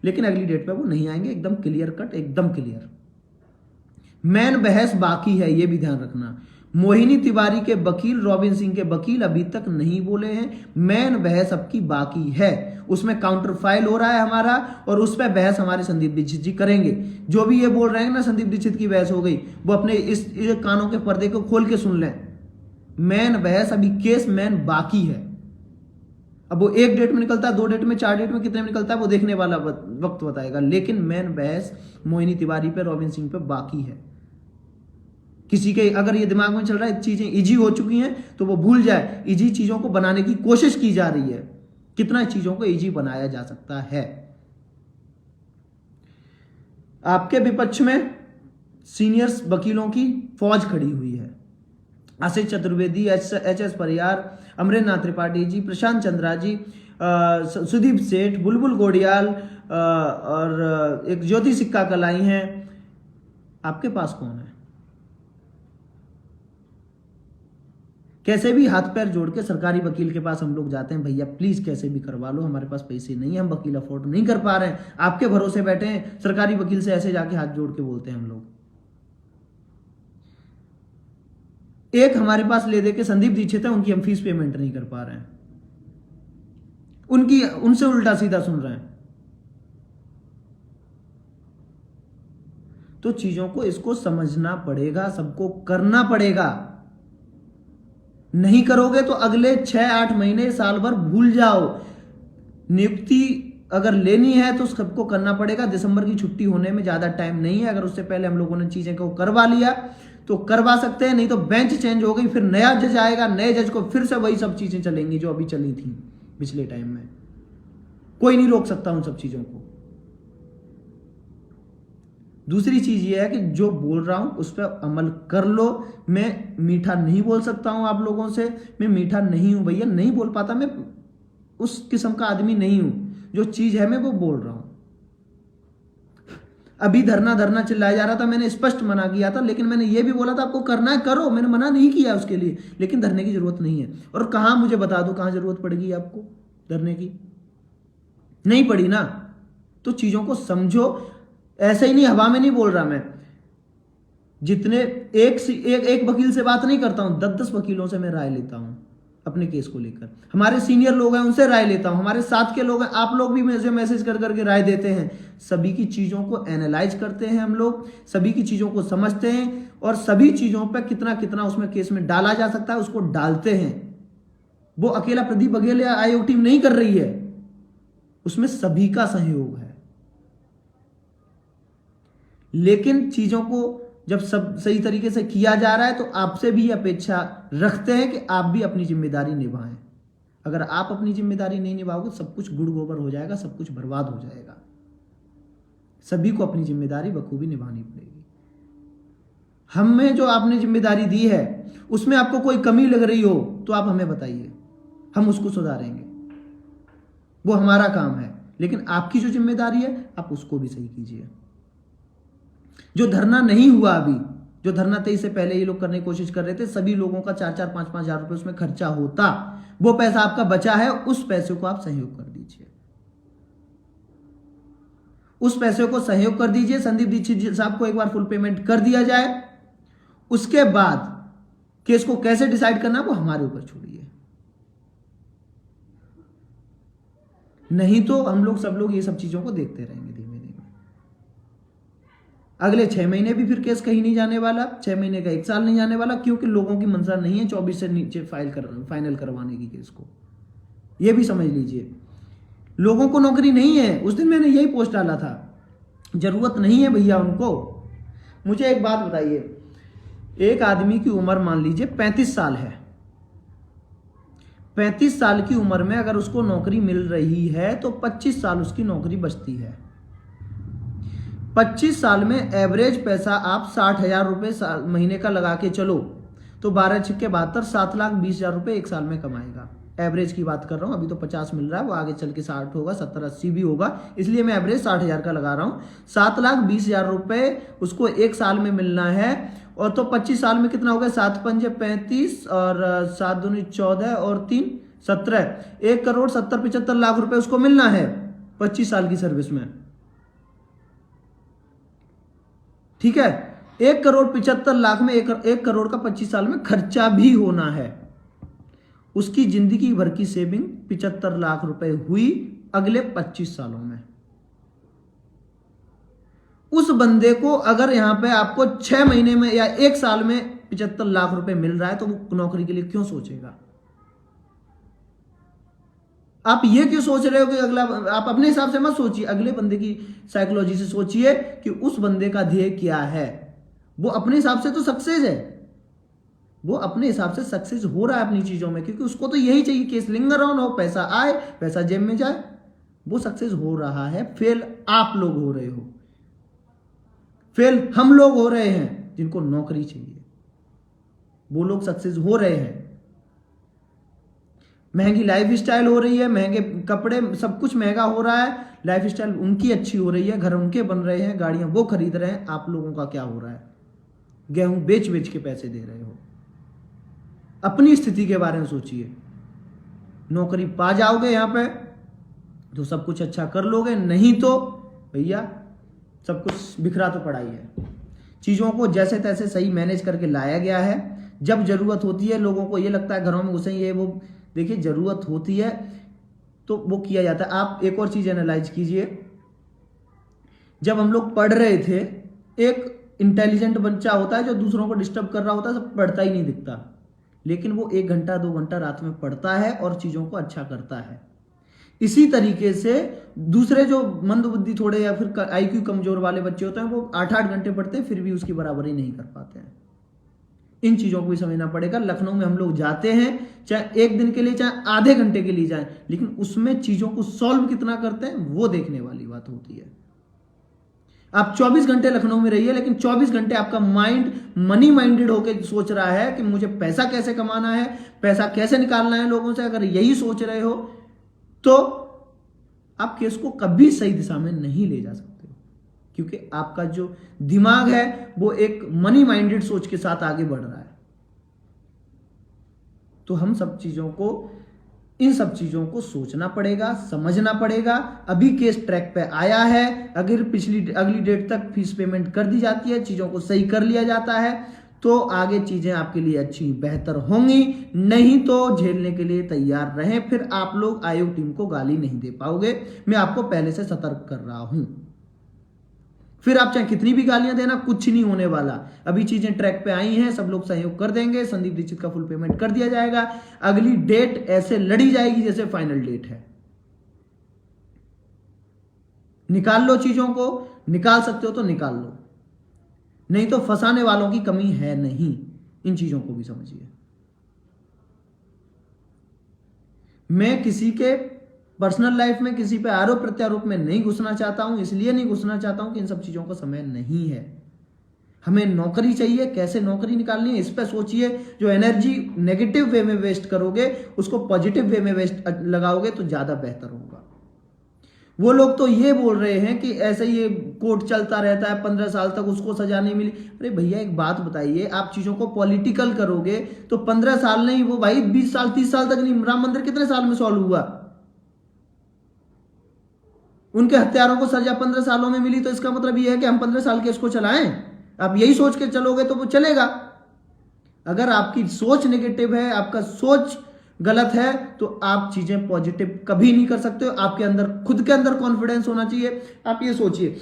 S1: लेकिन अगली डेट पे वो नहीं आएंगे। एकदम क्लियर कट, एकदम क्लियर। मेन बहस बाकी है, ये भी ध्यान रखना। मोहिनी तिवारी के वकील, रॉबिन सिंह के वकील अभी तक नहीं बोले हैं। मेन बहस अब की बाकी है, उसमें काउंटर फाइल हो रहा है हमारा, और उस पर बहस हमारे संदीप दीक्षित जी करेंगे। जो भी ये बोल रहे हैं ना संदीप दीक्षित की बहस हो गई, वो अपने इस कानों के पर्दे को खोल के सुन लें। मेन बहस अभी केस मेन बाकी है। अब वो 1 डेट में निकलता है, 2 डेट में, 4 डेट में, कितने में निकलता है वो देखने वाला वक्त बताएगा। लेकिन मेन बहस मोहिनी तिवारी पे, रॉबिन सिंह पे बाकी है। किसी के अगर ये दिमाग में चल रहा है चीजें इजी हो चुकी हैं तो वो भूल जाए। इजी चीजों को बनाने की कोशिश की जा रही है। कितना चीजों को इजी बनाया जा सकता है। आपके विपक्ष में सीनियर्स वकीलों की फौज खड़ी हुई है। आशीष चतुर्वेदी, एच.एस. परियार, अमरेंद्र नाथ त्रिपाठी जी, प्रशांत चंद्रा जी, सुदीप सेठ, बुलबुल गोडियाल और एक ज्योति सिक्का कलाई हैं। आपके पास कौन है? कैसे भी हाथ पैर जोड़ के सरकारी वकील के पास हम लोग जाते हैं, भैया प्लीज कैसे भी करवा लो, हमारे पास पैसे नहीं है, हम वकील अफोर्ड नहीं कर पा रहे हैं, आपके भरोसे बैठे हैं। सरकारी वकील से ऐसे जाके हाथ जोड़ के बोलते हैं हम लोग। एक हमारे पास ले दे के संदीप दीक्षित है, उनकी हम फीस पेमेंट नहीं कर पा रहे हैं, उनसे उल्टा सीधा सुन रहे हैं। तो चीजों को इसको समझना पड़ेगा, सबको करना पड़ेगा। नहीं करोगे तो अगले 6-8 महीने, साल भर भूल जाओ। नियुक्ति अगर लेनी है तो सबको करना पड़ेगा। दिसंबर की छुट्टी होने में ज़्यादा टाइम नहीं है। अगर उससे पहले हम लोगों ने चीज़ें को करवा लिया तो करवा सकते हैं, नहीं तो बेंच चेंज हो गई, फिर नया जज आएगा, नए जज को फिर से वही सब चीज़ें चलेंगी जो अभी चली थी पिछले टाइम में। कोई नहीं रोक सकता उन सब चीज़ों को। दूसरी चीज़ ये है कि जो बोल रहा हूं उस पर अमल कर लो। मैं मीठा नहीं बोल सकता हूं आप लोगों से, मैं मीठा नहीं हूं भैया, नहीं बोल पाता, मैं उस किस्म का आदमी नहीं हूं। जो चीज़ है मैं वो बोल रहा हूं। अभी धरना चिल्लाया जा रहा था, मैंने स्पष्ट मना किया था, लेकिन मैंने ये भी बोला था आपको करना है करो, मैंने मना नहीं किया उसके लिए, लेकिन धरने की जरूरत नहीं है। और कहां मुझे बता दो कहां जरूरत पड़ेगी आपको धरने की? नहीं पड़ी ना। तो चीजों को समझो, ऐसे ही नहीं, हवा में नहीं बोल रहा मैं। जितने एक वकील से बात नहीं करता हूं, 10-10 वकीलों से मैं राय लेता हूं अपने केस को लेकर। हमारे सीनियर लोग हैं उनसे राय लेता हूं, हमारे साथ के लोग हैं, आप लोग भी मुझे मैसेज कर करके राय देते हैं। सभी की चीजों को एनालाइज करते हैं हम लोग, सभी की चीजों को समझते हैं और सभी चीजों पर कितना कितना उसमें केस में डाला जा सकता है उसको डालते हैं। वो अकेला प्रदीप बघेल या आयोग टीम नहीं कर रही है, उसमें सभी का सहयोग है। लेकिन चीजों को जब सब सही तरीके से किया जा रहा है तो आपसे भी अपेक्षा रखते हैं कि आप भी अपनी जिम्मेदारी निभाएं। अगर आप अपनी जिम्मेदारी नहीं निभाओगे सब कुछ गुड़ गोबर हो जाएगा, सब कुछ बर्बाद हो जाएगा। सभी को अपनी जिम्मेदारी बखूबी निभानी पड़ेगी। हमें जो आपने जिम्मेदारी दी है उसमें आपको कोई कमी लग रही हो तो आप हमें बताइए, हम उसको सुधारेंगे, वो हमारा काम है। लेकिन आपकी जो जिम्मेदारी है आप उसको भी सही कीजिए। जो धरना नहीं हुआ अभी, जो धरना 23 से पहले ये लोग करने की कोशिश कर रहे थे, सभी लोगों का 4-4, 5-5 हजार रुपए उसमें खर्चा होता, वो पैसा आपका बचा है, उस पैसे को आप सहयोग कर दीजिए, उस पैसे को सहयोग कर दीजिए। संदीप दीक्षित साहब को एक बार फुल पेमेंट कर दिया जाए, उसके बाद केस को कैसे डिसाइड करना वो हमारे ऊपर छोड़िए। नहीं तो हम लोग सब लोग ये सब चीजों को देखते रहेंगे धीमे धीमे। अगले 6 महीने भी फिर केस कहीं नहीं जाने वाला, 6 महीने का 1 साल नहीं जाने वाला, क्योंकि लोगों की मंशा नहीं है 24 से नीचे फाइनल करवाने की केस को। यह भी समझ लीजिए, लोगों को नौकरी नहीं है। उस दिन मैंने यही पोस्ट डाला था, जरूरत नहीं है भैया उनको। मुझे एक बात बताइए, एक आदमी की उम्र मान लीजिए 35 साल है, 35 साल की उम्र में अगर उसको नौकरी मिल रही है तो 25 साल उसकी नौकरी बचती है। 25 साल में एवरेज पैसा आप 60,000 रुपये महीने का लगा के चलो तो 12×6=72, 7,20,000 रुपये एक साल में कमाएगा। एवरेज की बात कर रहा हूं, अभी तो 50 मिल रहा है, वो आगे चल के 60 होगा, 70-80 भी होगा, इसलिए मैं एवरेज 60,000 का लगा रहा हूं। 7,20,000 रुपये उसको एक साल में मिलना है। और तो 25 साल में कितना हो गया, 7×5 = 35 और 7×2 = 14 और 3 = 17, 1,70,75,00,000 रुपए उसको मिलना है 25 साल की सर्विस में। ठीक है, 1,75,00,000 में 1 करोड़ का 25 साल में खर्चा भी होना है। उसकी जिंदगी भर की सेविंग 75 लाख रुपए हुई अगले 25 सालों में। उस बंदे को अगर यहां पे आपको 6 महीने में या 1 साल में 75 लाख रुपए मिल रहा है तो वो नौकरी के लिए क्यों सोचेगा? आप ये क्यों सोच रहे हो कि अगला, आप अपने हिसाब से मत सोचिए, अगले बंदे की साइकोलॉजी से सोचिए कि उस बंदे का ध्येय क्या है। वो अपने हिसाब से तो सक्सेस है, वो अपने हिसाब से सक्सेस हो रहा है अपनी चीजों में, क्योंकि उसको तो यही चाहिए केस लिंगर ऑन हो, पैसा आए, पैसा जेब में जाए, वो सक्सेस हो रहा है। फेल आप लोग हो रहे हो, फेल हम लोग हो रहे हैं जिनको नौकरी चाहिए, वो लोग सक्सेस हो रहे हैं। महंगी लाइफ स्टाइल हो रही है, महंगे कपड़े, सब कुछ महंगा हो रहा है, लाइफ स्टाइल उनकी अच्छी हो रही है, घर उनके बन रहे हैं, गाड़ियां वो खरीद रहे हैं। आप लोगों का क्या हो रहा है? गेहूं बेच बेच के पैसे दे रहे हो। अपनी स्थिति के बारे में सोचिए। नौकरी पा जाओगे यहां पे तो सब कुछ अच्छा कर लोगे, नहीं तो भैया सब कुछ बिखरा तो पड़ा ही है। चीजों को जैसे तैसे सही मैनेज करके लाया गया है। जब जरूरत होती है, लोगों को ये लगता है घरों में घुसे ये वो, देखिए जरूरत होती है तो वो किया जाता है। आप एक और चीज एनालाइज कीजिए, जब हम लोग पढ़ रहे थे, एक इंटेलिजेंट बच्चा होता है जो दूसरों को डिस्टर्ब कर रहा होता है, सब पढ़ता ही नहीं दिखता, लेकिन वो 1 घंटा 2 घंटा रात में पढ़ता है और चीजों को अच्छा करता है। इसी तरीके से दूसरे जो मंद बुद्धि थोड़े या फिर आईक्यू कमजोर वाले बच्चे होते हैं वो 8-8 घंटे पढ़ते हैं फिर भी उसकी बराबरी नहीं कर पाते हैं। इन चीजों को भी समझना पड़ेगा। लखनऊ में हम लोग जाते हैं, चाहे एक दिन के लिए चाहे आधे घंटे के लिए जाएं, लेकिन उसमें चीजों को सॉल्व कितना करते हैं वो देखने वाली बात होती है। आप 24 घंटे लखनऊ में रहिए, लेकिन 24 घंटे आपका माइंड मनी माइंडेड होकर सोच रहा है कि मुझे पैसा कैसे कमाना है, पैसा कैसे निकालना है लोगों से। अगर यही सोच रहे हो तो आप केस को कभी सही दिशा में नहीं ले जा सकते, क्योंकि आपका जो दिमाग है वो एक मनी माइंडेड सोच के साथ आगे बढ़ रहा है। तो हम सब चीजों को, इन सब चीजों को सोचना पड़ेगा, समझना पड़ेगा। अभी केस ट्रैक पे आया है, अगर अगली डेट तक फीस पेमेंट कर दी जाती है, चीजों को सही कर लिया जाता है, तो आगे चीजें आपके लिए अच्छी बेहतर होंगी। नहीं तो झेलने के लिए तैयार रहें, फिर आप लोग आयोग टीम को गाली नहीं दे पाओगे। मैं आपको पहले से सतर्क कर रहा हूं। फिर आप चाहे कितनी भी गालियां देना, कुछ नहीं होने वाला। अभी चीजें ट्रैक पे आई हैं, सब लोग सहयोग कर देंगे, संदीप दीक्षित का फुल पेमेंट कर दिया जाएगा। अगली डेट ऐसे लड़ी जाएगी जैसे फाइनल डेट है। निकाल लो चीजों को, निकाल सकते हो तो निकाल लो, नहीं तो फंसाने वालों की कमी है नहीं। इन चीजों को भी समझिए। मैं किसी के पर्सनल लाइफ में किसी पे आरोप प्रत्यारोप में नहीं घुसना चाहता हूं। इसलिए नहीं घुसना चाहता हूं कि इन सब चीजों का समय नहीं है। हमें नौकरी चाहिए, कैसे नौकरी निकालनी है इस पे सोचिए। जो एनर्जी नेगेटिव वे में वेस्ट करोगे उसको पॉजिटिव वे में वेस्ट लगाओगे तो ज्यादा बेहतर होगा। वो लोग तो ये बोल रहे हैं कि ऐसे ये कोर्ट चलता रहता है, 15 साल तक उसको सजा नहीं मिली। अरे भैया एक बात बताइए, आप चीजों को पॉलिटिकल करोगे तो 15 साल नहीं, वो भाई 20 साल 30 साल तक नहीं। राम मंदिर कितने साल में सॉल्व हुआ? उनके हत्यारों को सजा 15 सालों में मिली, तो इसका मतलब यह है कि हम 15 साल के इसको चलाएं। आप यही सोच के चलोगे तो वो चलेगा। अगर आपकी सोच नेगेटिव है, आपका सोच गलत है, तो आप चीजें पॉजिटिव कभी नहीं कर सकते हो। आपके अंदर खुद के अंदर कॉन्फिडेंस होना चाहिए। आप ये सोचिए,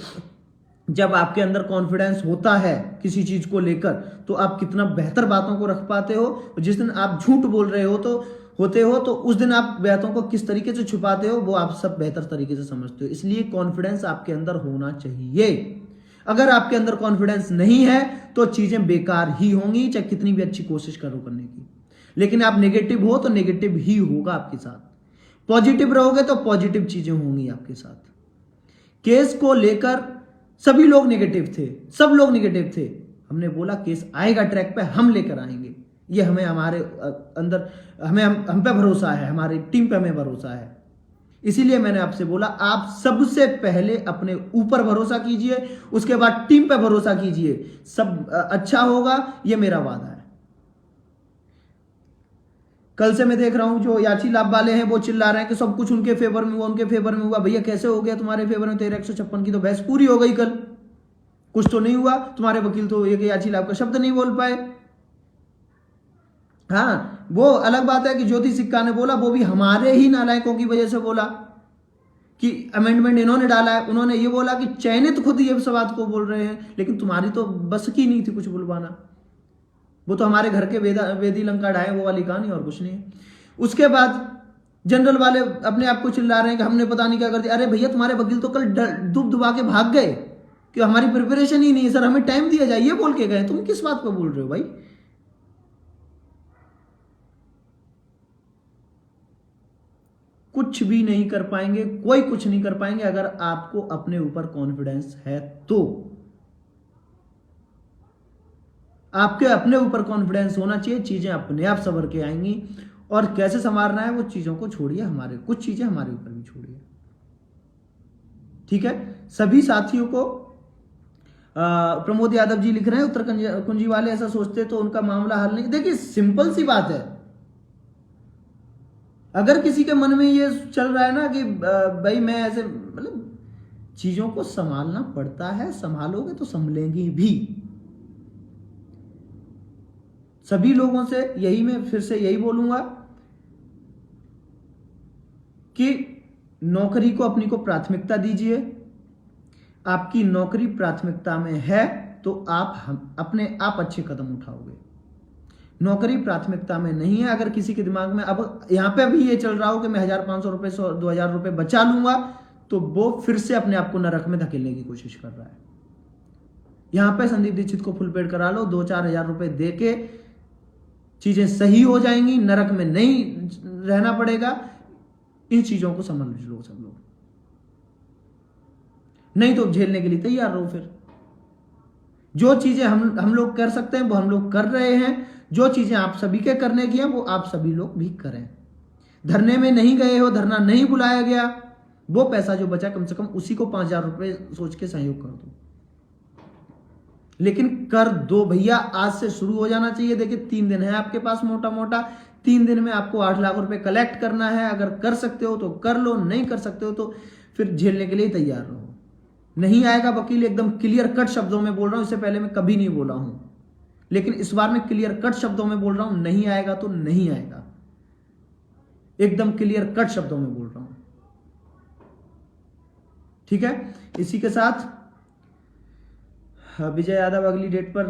S1: जब आपके अंदर कॉन्फिडेंस होता है किसी चीज को लेकर, तो आप कितना बेहतर बातों को रख पाते हो। जिस दिन आप झूठ बोल रहे हो तो उस दिन आप बातों को किस तरीके से छुपाते हो वो आप सब बेहतर तरीके से समझते हो। इसलिए कॉन्फिडेंस आपके अंदर होना चाहिए। अगर आपके अंदर कॉन्फिडेंस नहीं है तो चीजें बेकार ही होंगी, चाहे कितनी भी अच्छी कोशिश करो करने की। लेकिन आप नेगेटिव हो तो नेगेटिव ही होगा आपके साथ, पॉजिटिव रहोगे तो पॉजिटिव चीजें होंगी आपके साथ। केस को लेकर सभी लोग नेगेटिव थे, सब लोग नेगेटिव थे। हमने बोला केस आएगा ट्रैक पे, हम लेकर आएंगे। ये हमें हमारे अंदर हम पे भरोसा है, हमारी टीम पे हमें भरोसा है। इसीलिए मैंने आपसे बोला आप सबसे पहले अपने ऊपर भरोसा कीजिए, उसके बाद टीम पे भरोसा कीजिए। सब अच्छा होगा, ये मेरा वादा है। कल से मैं देख रहा हूं जो याची लाभ वाले हैं वो चिल्ला रहे हैं कि सब कुछ उनके फेवर में हुआ, उनके फेवर में हुआ। भैया कैसे हो गया तुम्हारे फेवर में? 1356 की तो बहस पूरी हो गई कल, कुछ तो नहीं हुआ। तुम्हारे वकील तो एक याची लाभ का शब्द नहीं बोल पाए। हाँ, वो अलग बात है कि ज्योति सिक्का ने बोला, वो भी हमारे ही नालायकों की वजह से बोला कि अमेंडमेंट इन्होंने डाला है। उन्होंने ये बोला कि चयनित खुद ये सब बात को बोल रहे हैं, लेकिन तुम्हारी तो बस की नहीं थी कुछ बुलवाना। वो तो हमारे घर के वेदी लंका ढाए, वो वाली कहानी, और कुछ नहीं है। उसके बाद जनरल वाले अपने आप को चिल्ला रहे हैं कि हमने पता नहीं क्या कर दिया। अरे भैया तुम्हारे वकील तो कल डूब दुबा के भाग गए कि हमारी प्रिपरेशन ही नहीं है सर, हमें टाइम दिया जाए, ये बोल के गए। तुम किस बात पर बोल रहे हो भाई? कुछ भी नहीं कर पाएंगे, कोई कुछ नहीं कर पाएंगे अगर आपको अपने ऊपर कॉन्फिडेंस है तो। आपके अपने ऊपर कॉन्फिडेंस होना चाहिए, चीजें अपने आप संवर के आएंगी। और कैसे संवारना है वो चीजों को छोड़िए, हमारे कुछ चीजें हमारे ऊपर भी छोड़िए, ठीक है। सभी साथियों को प्रमोद यादव जी लिख रहे हैं, उत्तर कुंजी वाले ऐसा सोचते तो उनका मामला हल नहीं। देखिए सिंपल सी बात है, अगर किसी के मन में ये चल रहा है ना कि भाई मैं ऐसे, मतलब चीजों को संभालना पड़ता है, संभालोगे तो संभलेंगी भी। सभी लोगों से यही, मैं फिर से यही बोलूंगा कि नौकरी को अपनी को प्राथमिकता दीजिए। आपकी नौकरी प्राथमिकता में है तो आप अपने आप अच्छे कदम उठाओगे। नौकरी प्राथमिकता में नहीं है। अगर किसी के दिमाग में अब यहाँ पे अभी ये चल रहा हो कि मैं 1,500 रुपये 2,000 रुपये बचा लूंगा, तो वो फिर से अपने आप को नरक में धकेलने की कोशिश कर रहा है। यहाँ पे संदीप दीक्षित को फुल पेड करा लो, 2-4 हजार रुपए दे के चीजें सही हो जाएंगी, नरक में नहीं रहना पड़ेगा। इन चीजों को समझ लो सब लोग, नहीं तो झेलने के लिए तैयार रहो। फिर जो चीजें हम लोग कर सकते हैं वो हम लोग कर रहे हैं, जो चीजें आप सभी के करने की हैं वो आप सभी लोग भी करें। धरने में नहीं गए हो, धरना नहीं बुलाया गया, वो पैसा जो बचा कम से कम उसी को 5,000 रुपए सोच के सहयोग कर दो, लेकिन कर दो भैया। आज से शुरू हो जाना चाहिए। देखिए 3 दिन है आपके पास, मोटा मोटा 3 दिन में आपको 8 लाख रुपए कलेक्ट करना है। अगर कर सकते हो तो कर लो, नहीं कर सकते हो तो फिर झेलने के लिए तैयार रहो। नहीं आएगा वकील, एकदम क्लियर कट शब्दों में बोल रहा हूं, इससे पहले मैं कभी नहीं बोला हूं, लेकिन इस बार मैं क्लियर कट शब्दों में बोल रहा हूं, नहीं आएगा तो नहीं आएगा, एकदम क्लियर कट शब्दों में बोल रहा हूं। ठीक है, इसी के साथ विजय यादव अगली डेट पर,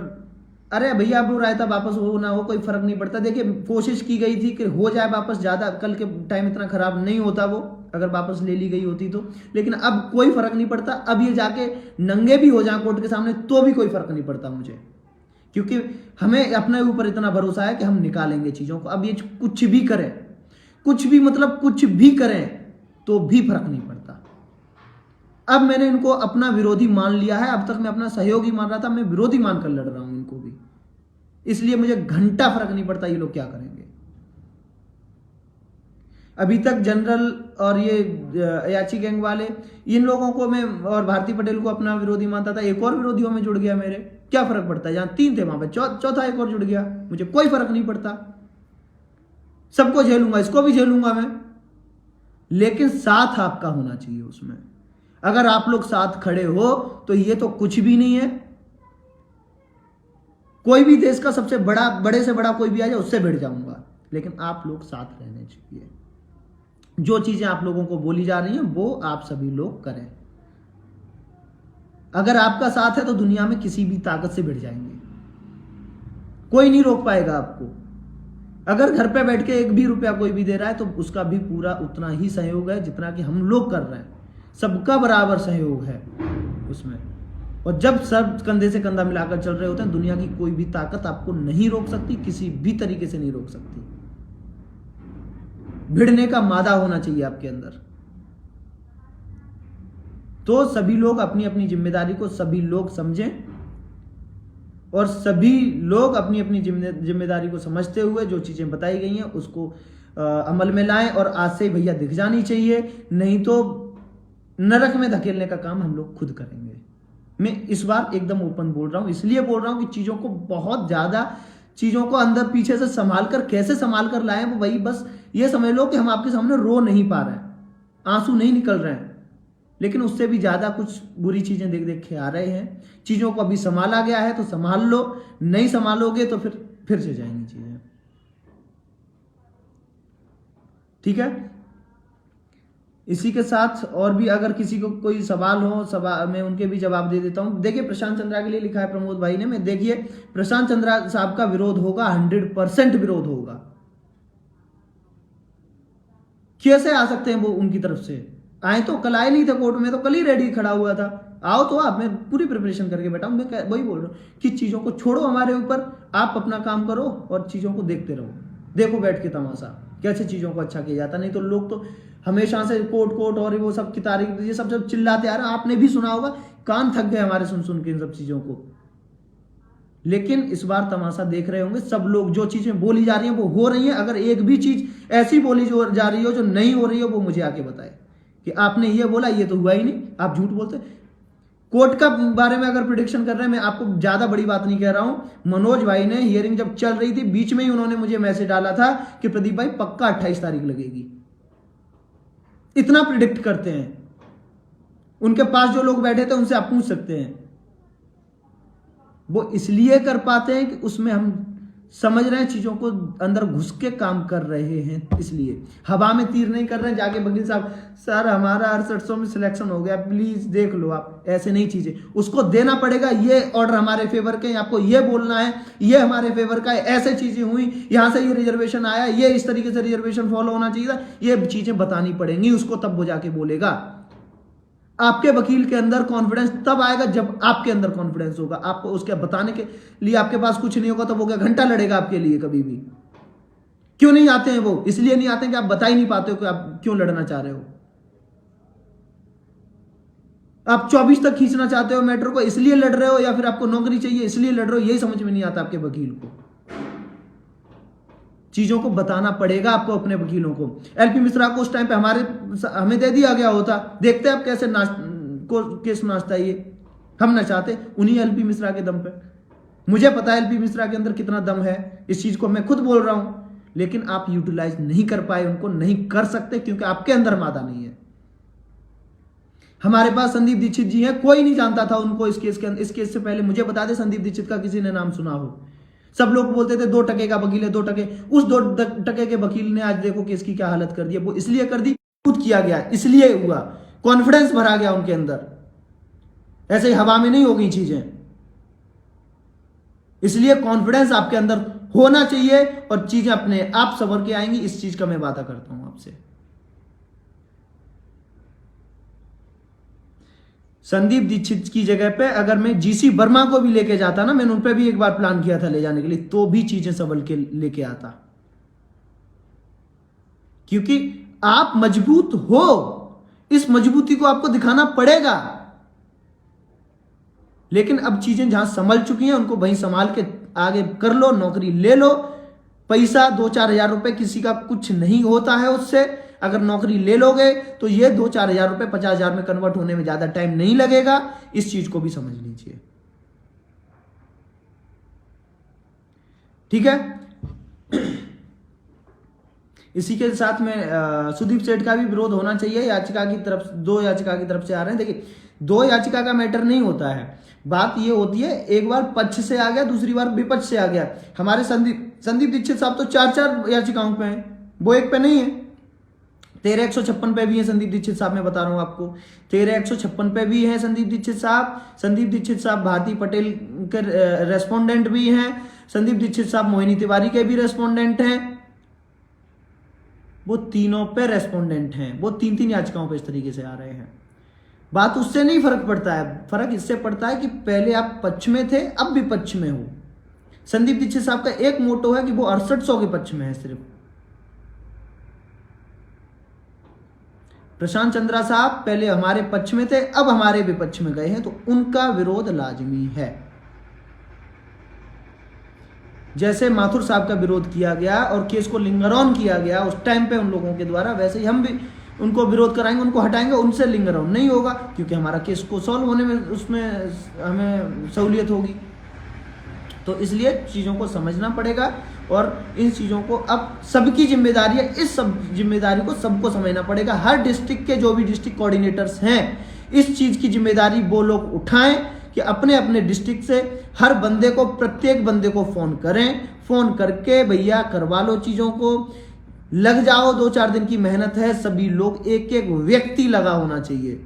S1: अरे भैया अब वो रायता वापस हो ना हो कोई फर्क नहीं पड़ता। देखिए कोशिश की गई थी कि हो जाए वापस, ज्यादा कल के टाइम इतना खराब नहीं होता वो अगर वापस ले ली गई होती तो, लेकिन अब कोई फर्क नहीं पड़ता। अब ये जाके नंगे भी हो जाए कोर्ट के सामने तो भी कोई फर्क नहीं पड़ता मुझे, क्योंकि हमें अपने ऊपर इतना भरोसा है कि हम निकालेंगे चीजों को। अब ये कुछ भी करें, कुछ भी मतलब कुछ भी करें तो भी फर्क नहीं पड़ता। अब मैंने इनको अपना विरोधी मान लिया है। अब तक मैं अपना सहयोगी मान रहा था, मैं विरोधी मानकर लड़ रहा हूं इनको भी, इसलिए मुझे घंटा फर्क नहीं पड़ता ये लोग क्या करेंगे। अभी तक जनरल और ये याची गैंग वाले, इन लोगों को मैं और भारती पटेल को अपना विरोधी मानता था, एक और विरोधियों में जुड़ गया मेरे, क्या फर्क पड़ता है। जहां 3 थे वहां पे चौथा एक और जुड़ गया, मुझे कोई फर्क नहीं पड़ता। सबको झेलूंगा, इसको भी झेलूंगा मैं, लेकिन साथ आपका होना चाहिए उसमें। अगर आप लोग साथ खड़े हो तो ये तो कुछ भी नहीं है। कोई भी देश का सबसे बड़ा, बड़े से बड़ा कोई भी आ जाए उससे भिड़ जाऊंगा, लेकिन आप लोग साथ रहने चाहिए। जो चीजें आप लोगों को बोली जा रही हैं वो आप सभी लोग करें। अगर आपका साथ है तो दुनिया में किसी भी ताकत से भिड़ जाएंगे, कोई नहीं रोक पाएगा आपको। अगर घर पे बैठ के 1 भी रुपया कोई भी दे रहा है तो उसका भी पूरा उतना ही सहयोग है जितना कि हम लोग कर रहे हैं। सबका बराबर सहयोग है उसमें, और जब सब कंधे से कंधा मिलाकर चल रहे होते हैं, दुनिया की कोई भी ताकत आपको नहीं रोक सकती, किसी भी तरीके से नहीं रोक सकती। भिड़ने का मादा होना चाहिए आपके अंदर। तो सभी लोग अपनी अपनी जिम्मेदारी को सभी लोग समझें, और सभी लोग अपनी अपनी जिम्मेदारी को समझते हुए जो चीजें बताई गई हैं उसको अमल में लाएं। और आज से भैया दिख जानी चाहिए, नहीं तो नरक में धकेलने का काम हम लोग खुद करेंगे। मैं इस बार एकदम ओपन बोल रहा हूं, इसलिए बोल रहा हूं कि चीजों को बहुत ज्यादा, चीजों को अंदर पीछे से संभाल कर, कैसे संभाल कर लाएं वो वही बस ये समझ लो कि हम आपके सामने रो नहीं पा रहे हैं, आंसू नहीं निकल रहे हैं, लेकिन उससे भी ज्यादा कुछ बुरी चीजें देख देख के आ रहे हैं। चीजों को अभी संभाला गया है तो संभाल लो, नहीं संभालोगे तो फिर से जाएंगी चीजें। ठीक है, इसी के साथ और भी अगर किसी को कोई सवाल हो, सवाल मैं उनके भी जवाब दे देता हूं। देखिए प्रशांत चंद्रा के लिए लिखा है प्रमोद भाई ने, मैं देखिए प्रशांत चंद्रा साहब का विरोध होगा, 100% विरोध होगा। कैसे आ सकते हैं वो उनकी तरफ से? आए तो कल आए नहीं थे कोर्ट में, तो कल ही रेडी खड़ा हुआ था। आओ तो आप, मैं पूरी प्रिपरेशन करके बैठा हूं। मैं वही बोल रहा हूं कि चीजों को छोड़ो हमारे ऊपर, आप अपना काम करो और चीजों को देखते रहो। देखो बैठ के तमाशा कैसे चीजों को अच्छा किया जाता। नहीं तो लोग तो हमेशा से कोर्ट और वो सब की तारीख, ये सब चिल्लाते आ रहे हैं। आपने भी सुना होगा, कान थक गए हमारे सुन सुन के इन सब चीजों को। लेकिन इस बार तमाशा देख रहे होंगे सब लोग, जो चीजें बोली जा रही हैं वो हो रही हैं। अगर एक भी चीज ऐसी बोली जा रही हो जो नहीं हो रही हो, वो मुझे आके बताए कि आपने ये बोला, ये तो हुआ ही नहीं, आप झूठ बोलते। कोर्ट का बारे में अगर प्रिडिक्शन कर रहे हैं, मैं आपको ज्यादा बड़ी बात नहीं कह रहा हूं। मनोज भाई ने हियरिंग जब चल रही थी, बीच में ही उन्होंने मुझे मैसेज डाला था कि प्रदीप भाई पक्का 28 तारीख लगेगी। इतना प्रिडिक्ट करते हैं। उनके पास जो लोग बैठे थे उनसे आप पूछ सकते हैं। वो इसलिए कर पाते हैं कि उसमें हम समझ रहे हैं चीजों को, अंदर घुस के काम कर रहे हैं। इसलिए हवा में तीर नहीं कर रहे हैं जाके वकील साहब सर हमारा 6800 में सिलेक्शन हो गया प्लीज देख लो आप, ऐसे नहीं चीजें। उसको देना पड़ेगा, ये ऑर्डर हमारे फेवर के, आपको ये बोलना है ये हमारे फेवर का है, ऐसे चीजें हुई, यहां से ये रिजर्वेशन आया, ये इस तरीके से रिजर्वेशन फॉलो होना चाहिए था, ये चीजें बतानी पड़ेंगी उसको, तब वो जाके बोलेगा। आपके वकील के अंदर कॉन्फिडेंस तब आएगा जब आपके अंदर कॉन्फिडेंस होगा। आपको उसके बताने के लिए आपके पास कुछ नहीं होगा तो वो क्या घंटा लड़ेगा आपके लिए कभी भी? क्यों नहीं आते हैं वो? इसलिए नहीं आते हैं कि आप बता ही नहीं पाते हो कि आप क्यों लड़ना चाह रहे हो। आप 24 तक खींचना चाहते हो मैटर को, इसलिए लड़ रहे हो, या फिर आपको नौकरी चाहिए इसलिए लड़ रहे हो? यही समझ में नहीं आता आपके वकील को। चीजों को बताना पड़ेगा आपको अपने वकीलों को। एलपी मिश्रा को उस टाइम पे हमें दे दिया गया होता, देखते हैं आप कैसे केस नाचता है ये, हम न चाहते उन्हीं एलपी मिश्रा के दम पे। मुझे पता है एलपी मिश्रा के अंदर कितना दम है, इस चीज को मैं खुद बोल रहा हूं, लेकिन आप यूटिलाइज नहीं कर पाए, उनको नहीं कर सकते क्योंकि आपके अंदर मादा नहीं है। हमारे पास संदीप दीक्षित जी हैं, कोई नहीं जानता था उनको इस केस के अंदर। इस केस से पहले मुझे बता दे संदीप दीक्षित का किसी ने नाम सुना हो? सब लोग बोलते थे 2 टके का वकील है, 2 टके। उस 2 टके के वकील ने आज देखो केस की क्या हालत कर दी। वो इसलिए कर दी, खुद किया गया, इसलिए हुआ, कॉन्फिडेंस भरा गया उनके अंदर। ऐसे ही हवा में नहीं हो गई चीजें, इसलिए कॉन्फिडेंस आपके अंदर होना चाहिए और चीजें अपने आप संवर के आएंगी। इस चीज का मैं वादा करता हूं आपसे। संदीप दीक्षित की जगह पे अगर मैं जीसी वर्मा को भी लेके जाता ना, मैंने उन पे भी एक बार प्लान किया था ले जाने के लिए, तो भी चीजें संभल के लेके आता, क्योंकि आप मजबूत हो, इस मजबूती को आपको दिखाना पड़ेगा। लेकिन अब चीजें जहां संभल चुकी हैं उनको वहीं संभाल के आगे कर लो, नौकरी ले लो। पैसा 2-4 हजार रुपए किसी का कुछ नहीं होता है उससे। अगर नौकरी ले लोगे तो ये 2-4 हजार रुपए 50 हजार में कन्वर्ट होने में ज्यादा टाइम नहीं लगेगा। इस चीज को भी समझ लीजिए, ठीक है। इसी के साथ में सुदीप सेठ का भी विरोध होना चाहिए। याचिका की तरफ 2 याचिका की तरफ से आ रहे हैं। देखिए 2 याचिका का मैटर नहीं होता है, बात ये होती है एक बार पक्ष से आ गया, दूसरी बार विपक्ष से आ गया। हमारे संदीप दीक्षित साहब तो 4-4 याचिकाओं पे हैं, वो एक पे नहीं है। 13-156 पे भी है संदीप दीक्षित साहब, मैं बता रहा हूं आपको। 13-156 पे भी है संदीप दीक्षित साहब। संदीप दीक्षित साहब भारती पटेल के रेस्पोंडेंट भी हैं। संदीप दीक्षित साहब मोहिनी तिवारी के भी रेस्पोंडेंट हैं। वो तीनों पे रेस्पोंडेंट हैं, वो 3-3 याचिकाओं पे इस तरीके से आ रहे हैं। बात उससे नहीं फर्क पड़ता है, फर्क इससे पड़ता है कि पहले आप पक्ष में थे, अब भी पक्ष में हो। संदीप दीक्षित साहब का एक मोटो है कि वो 6800 के पक्ष में है सिर्फ। प्रशांत चंद्रा साहब पहले हमारे पक्ष में थे, अब हमारे विपक्ष में गए हैं, तो उनका विरोध लाजमी है। जैसे माथुर साहब का विरोध किया गया और केस को लिंगर ऑन किया गया उस टाइम पे उन लोगों के द्वारा, वैसे ही हम भी उनको विरोध कराएंगे, उनको हटाएंगे, उनसे लिंगर ऑन नहीं होगा, क्योंकि हमारा केस को सॉल्व होने में उसमें हमें सहूलियत होगी। तो इसलिए चीज़ों को समझना पड़ेगा और इन चीज़ों को अब सबकी जिम्मेदारी है, इस सब जिम्मेदारी को सबको समझना पड़ेगा। हर डिस्ट्रिक्ट के जो भी डिस्ट्रिक्ट कोऑर्डिनेटर्स हैं, इस चीज़ की जिम्मेदारी वो लोग उठाएं कि अपने अपने डिस्ट्रिक्ट से हर बंदे को, प्रत्येक बंदे को फ़ोन करें, फ़ोन करके भैया करवा लो चीज़ों को, लग जाओ। 2-4 दिन की मेहनत है, सभी लोग, एक एक व्यक्ति लगा होना चाहिए।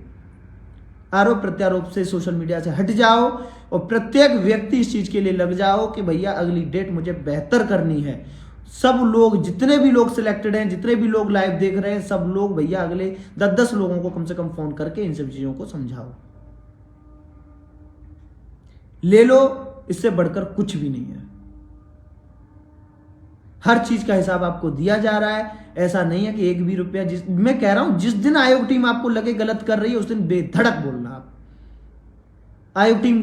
S1: आरोप प्रत्यारोप से सोशल मीडिया से हट जाओ और प्रत्येक व्यक्ति इस चीज के लिए लग जाओ कि भैया अगली डेट मुझे बेहतर करनी है। सब लोग, जितने भी लोग सिलेक्टेड हैं, जितने भी लोग लाइव देख रहे हैं, सब लोग भैया अगले 10-10 लोगों को कम से कम फोन करके इन सब चीजों को समझाओ। ले लो, इससे बढ़कर कुछ भी नहीं है। हर चीज का हिसाब आपको दिया जा रहा है। ऐसा नहीं है कि 1 भी रुपया, मैं कह रहा हूं जिस दिन आयोग टीम आपको लगे गलत कर रही है उस दिन बेधड़क बोलना। आप आयोग टीम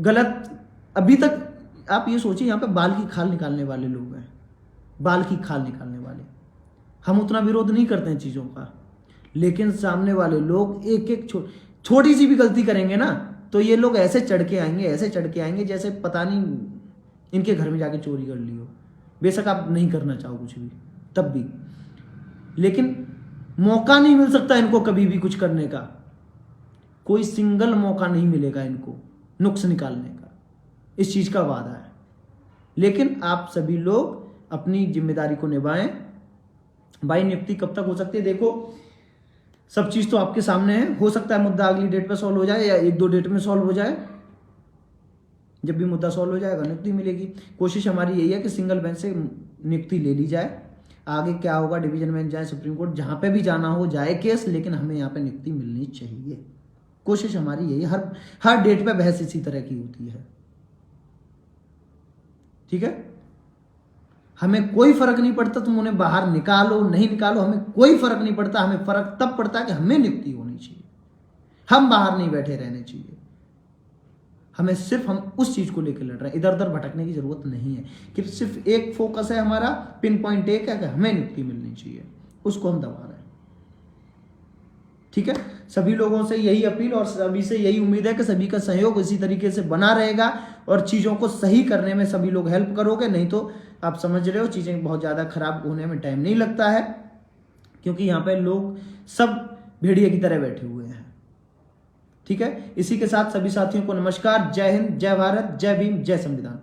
S1: गलत, अभी तक आप ये सोचिए यहां पे बाल की खाल निकालने वाले लोग हैं, बाल की खाल निकालने वाले। हम उतना विरोध नहीं करते हैं चीजों का, लेकिन सामने वाले लोग एक एक छोटी सी भी गलती करेंगे ना तो ये लोग ऐसे चढ़ के आएंगे, ऐसे चढ़ के आएंगे जैसे पता नहीं इनके घर में जाके चोरी कर ली हो। बेशक आप नहीं करना चाहो कुछ भी, तब भी, लेकिन मौका नहीं मिल सकता इनको कभी भी कुछ करने का। कोई सिंगल मौका नहीं मिलेगा इनको नुक्स निकालने का। इस चीज का वादा है। लेकिन आप सभी लोग अपनी जिम्मेदारी को निभाएं। भाई नियुक्ति कब तक हो सकती है? देखो सब चीज तो आपके सामने है, हो सकता है मुद्दा अगली डेट पे सॉल्व हो जाए या 1-2 डेट में सॉल्व हो जाए। जब भी मुद्दा सॉल्व हो जाएगा नियुक्ति मिलेगी। कोशिश हमारी यही है कि सिंगल बेंच से नियुक्ति ले ली जाए। आगे क्या होगा, डिवीजन बेंच जाए, सुप्रीम कोर्ट, जहां पे भी जाना हो जाए केस, लेकिन हमें यहाँ पे नियुक्ति मिलनी चाहिए। कोशिश हमारी यही है। हर डेट पे बहस इसी तरह की होती है, ठीक है। हमें कोई फर्क नहीं पड़ता तुम उन्हें बाहर निकालो नहीं निकालो, हमें कोई फर्क नहीं पड़ता। हमें फर्क तब पड़ता है कि हमें नियुक्ति होनी चाहिए, हम बाहर नहीं बैठे रहने चाहिए। हमें सिर्फ हम उस चीज को लेकर लड़ रहे हैं, इधर उधर भटकने की जरूरत नहीं है कि सिर्फ एक फोकस है हमारा, पिन पॉइंट एक है कि हमें नियुक्ति मिलनी चाहिए, उसको हम दबा रहे हैं, ठीक है। सभी लोगों से यही अपील और सभी से यही उम्मीद है कि सभी का सहयोग इसी तरीके से बना रहेगा और चीजों को सही करने में सभी लोग हेल्प करोगे। नहीं तो आप समझ रहे हो चीजें बहुत ज्यादा खराब होने में टाइम नहीं लगता है, क्योंकि यहाँ पे लोग सब भेड़िए की तरह बैठे हुए हैं, ठीक है। इसी के साथ सभी साथियों को नमस्कार, जय हिंद, जय भारत, जय भीम, जय संविधान।